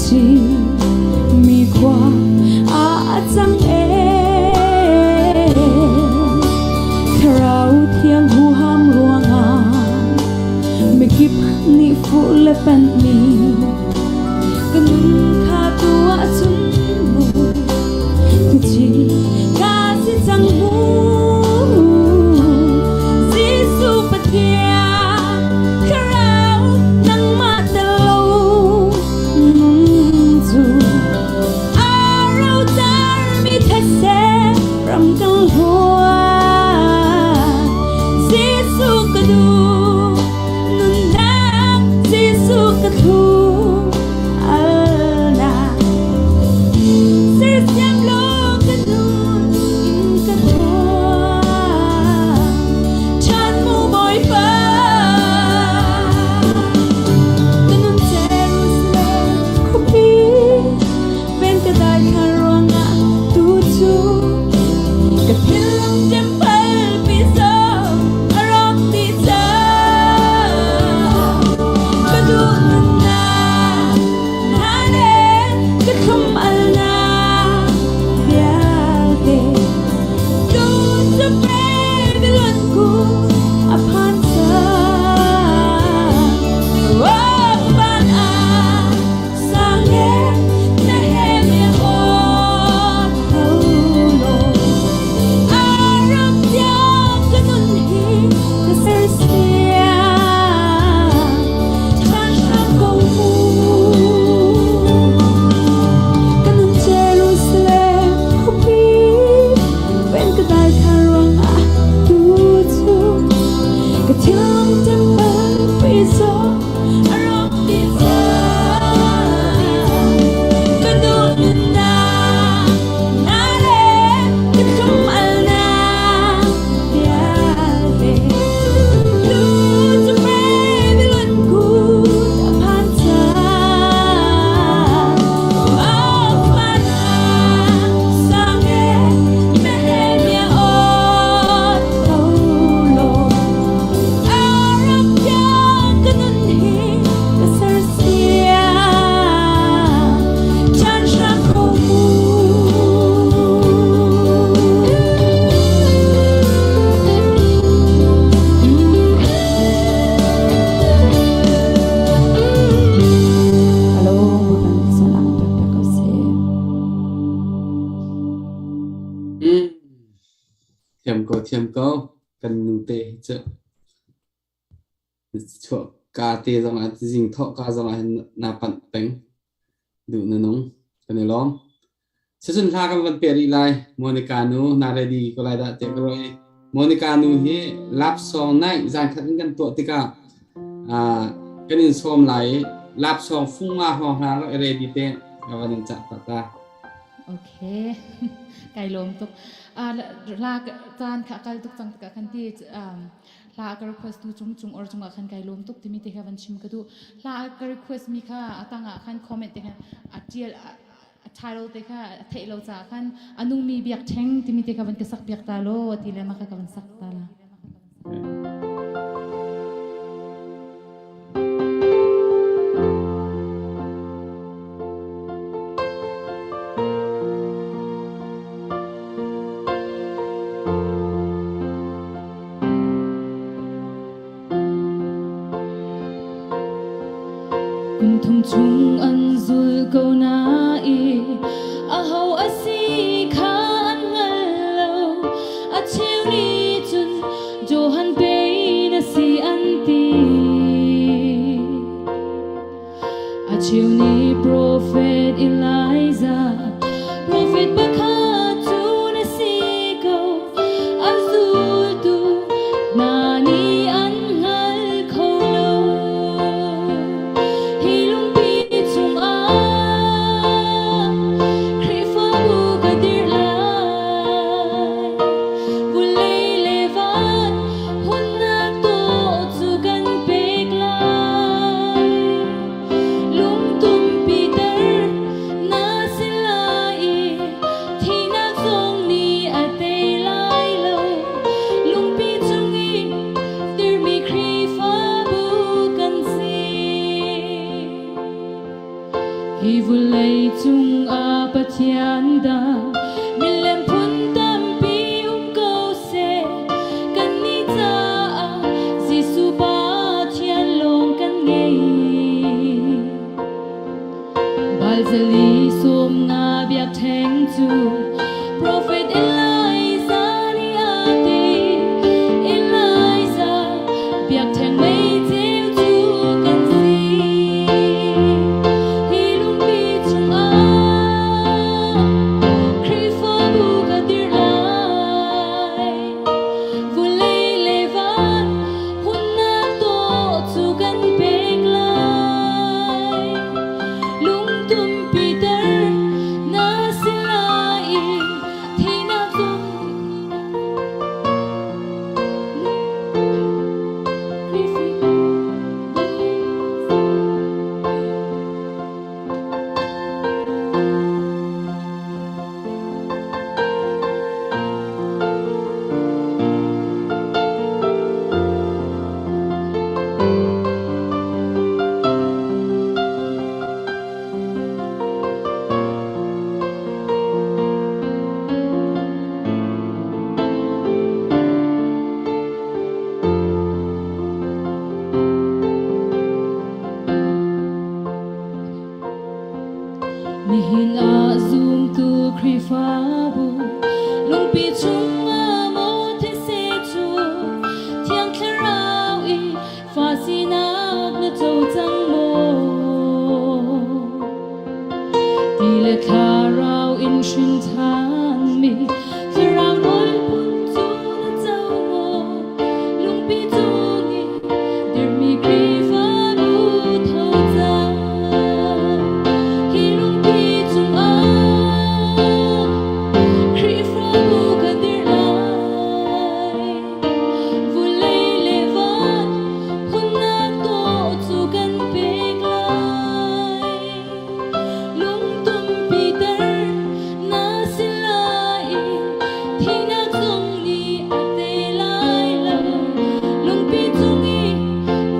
จีมีความอาจังเอเราเที่ยงหูห้ามรวงอาไม่คิดนี่ฟูและเป็นมีกันข้าตัวจุนมูกุจีกาสิจังหูสิสุปเทียเรานังมาตะโลจูอาเราจารมีเทเสรำกันหัวสิสุกดูนุนนักสิสุกทูthiam ko kan nu te che cho ka te zong a jing tho ka zong a na pan peng du na nong kan lom se sun tha kan van pe ri lai monica nu na ready ko lai da te ko roi monica nu hi lap song nai zan khat kan to ti ka kan in som lai lap song phung ma ho ha ro ready te ka van cha ta ta โอเคไก่ลมตุกลากจานขะกัลตุกจังตะกันที่ลากรีเควสต์ดูจุงออร์จุงอาคันไก่ลมตุกที่มีที่เขาวันชิมก็ดูลากรีเควสต์มีค่ะตั้งอาคันคอมเมนต์ที่เขาเจียลtitle ที่เขาเทเราจะอาคันอนุมีเบียกเชงที่มีที่เขาวันกษักเบียกตาโลที่เลมาเขาวันสักตาละchung an zul ko na I a ho a si khan ngal lo a chiu ni chun jo han pe na si an ti a chiu ni prophet Elijah prophet bakha tu na si ko a zul tu na ni an ngal ko lo Lung tum pi zali som nga biak theng chu prophet Elijah ni ati Elijah biak theng mei tiu chu kan si hi lung pi chung a kri fo bu ka dir lai vu lei le van hun na to chu kan pek lai lung tum Peter na silai thi na tum mihin a zoom tu kri fa bu lung pi chung a mo the se chu thiang kharau I fa si nak na chou chang mo ti le kharau in shin than mi kharau noi pun chu na chou mo lung pi chung I dir mi kri fa bu thou chang hi lung pi chung a kri fa bu ka dir lai vu lei le van hun na to chu kan pek lai lung tum Peter na silai thi na chung ni a te lai la lung pi chung I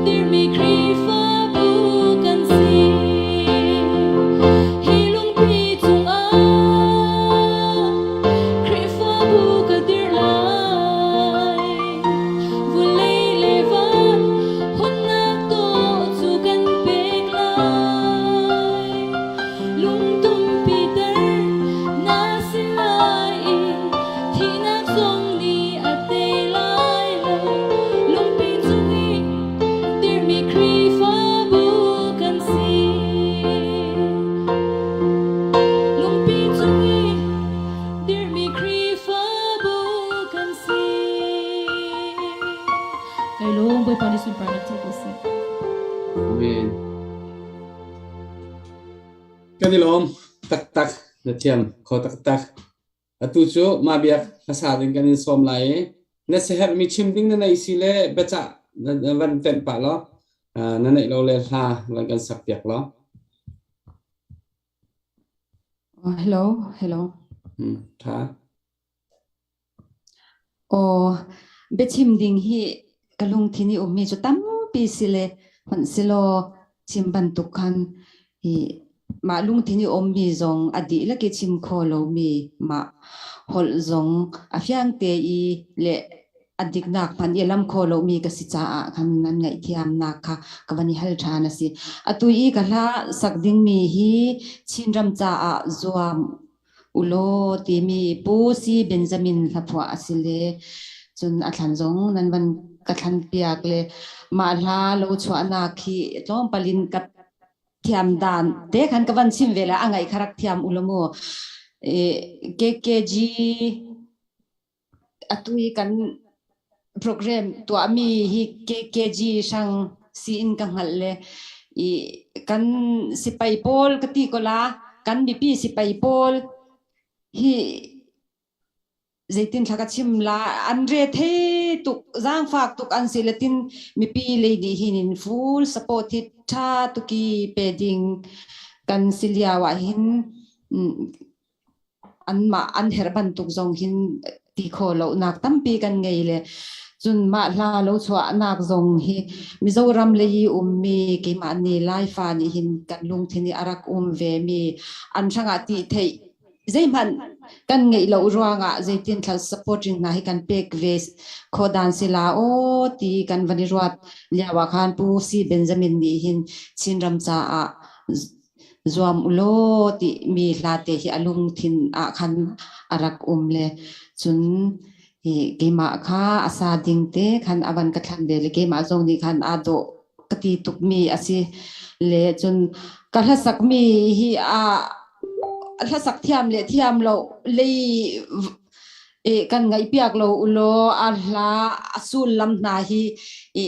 dir mi kri fa bu kan si hi lung pi chung a kri fa bu ka dir lai vu lei le van hun na to chu kan pek lai lung tum Peter na silai thi na chung ni a te lai la lung pi chung I dir mi kri fa bu kan si lung pi chung I dir mi kri fa bu kan si kai long boy pani sun parna chu ko se Amen. Cái điều ông tắc tắc là thiam khó tắc tắc à tu chỗ mà biết là sao đến cái xóm lại nên sẽ hết mi chim đinh nên này xí lệ bê chạ văn tên bảo lo nên này lâu lên ha văn cần sạc tiệc lo hello thà be chim ding hi kalung thini ummi chu tam pi sile hon silo chim ban tu khan hi ma lung thini ommi zong adi la ke chim kho lo mi ma hol zong afyang te I le adik nak pan yelam kho lo mi ka si cha a khan nan ngai thiam nak kha kawani hal thana si atui I kala sakding mi hi chinram cha a zuam ulo ti mi pu si Benjamin thapwa asile chun athan zong nan ban ka than piak le ma hla lo chhuana khi tlom palin kat thiam dan te khan ka van sim vela angai kharak thiam ulomo KKG atui kan program to ami hi KKG sang si in ka ngalle I kan sipai pol kati kola kan bipi sipai pol hi zaitin thaka chim la andre the tuk zang fak tuk an silatin mi pi lady hinin full support it tha tuki peding kan silia wa hin an herban tuk zong hin ti kho lo nak tampi kan ngei le chun ma hla lo chwa nak zong hi Mizoram le yi ummi ke ma ni lai fa ni hin kan lung thini arak ve mi an thanga ti thei zaiman kan ngei lo ruanga zaitin thal supporting na hi kan pek ve khodan sila o ti kan vani ruat liawa khan pu si Benjamin ni hin chinram cha a zoam ulo ti mi late hi alung thin a khan arak le chun hi gema kha asa ding te khan awan ka thlan de le gema zong ni khan ado kati tuk mi asi le chun kalhasak mi hi a alhasak thiam le thiam lo le kan ngai piak lo ulo alha asul lam na hi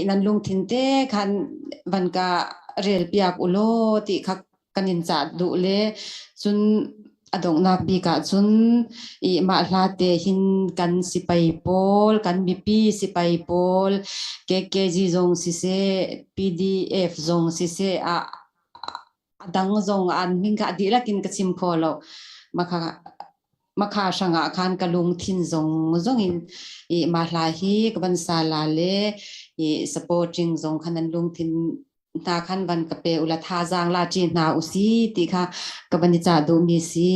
nan lung thin te khan van ka rel piak ulo ti khak kanin cha du le chun adong nak bi ka chun ma hla te hin kan sipai pol kan bp sipai pol KKG zong si se PDF zong si se a adang zong an mingka dilakin kachim kholo makha sanga khan kalung thin zong in ma hla hi kaban sala le supporting zong khanan lung thin ta khan ban kape ula tha jang la chi na usi ti kha kabani cha do mi si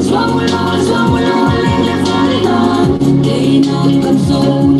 Swamula, swamula, lele falda, dei na kan so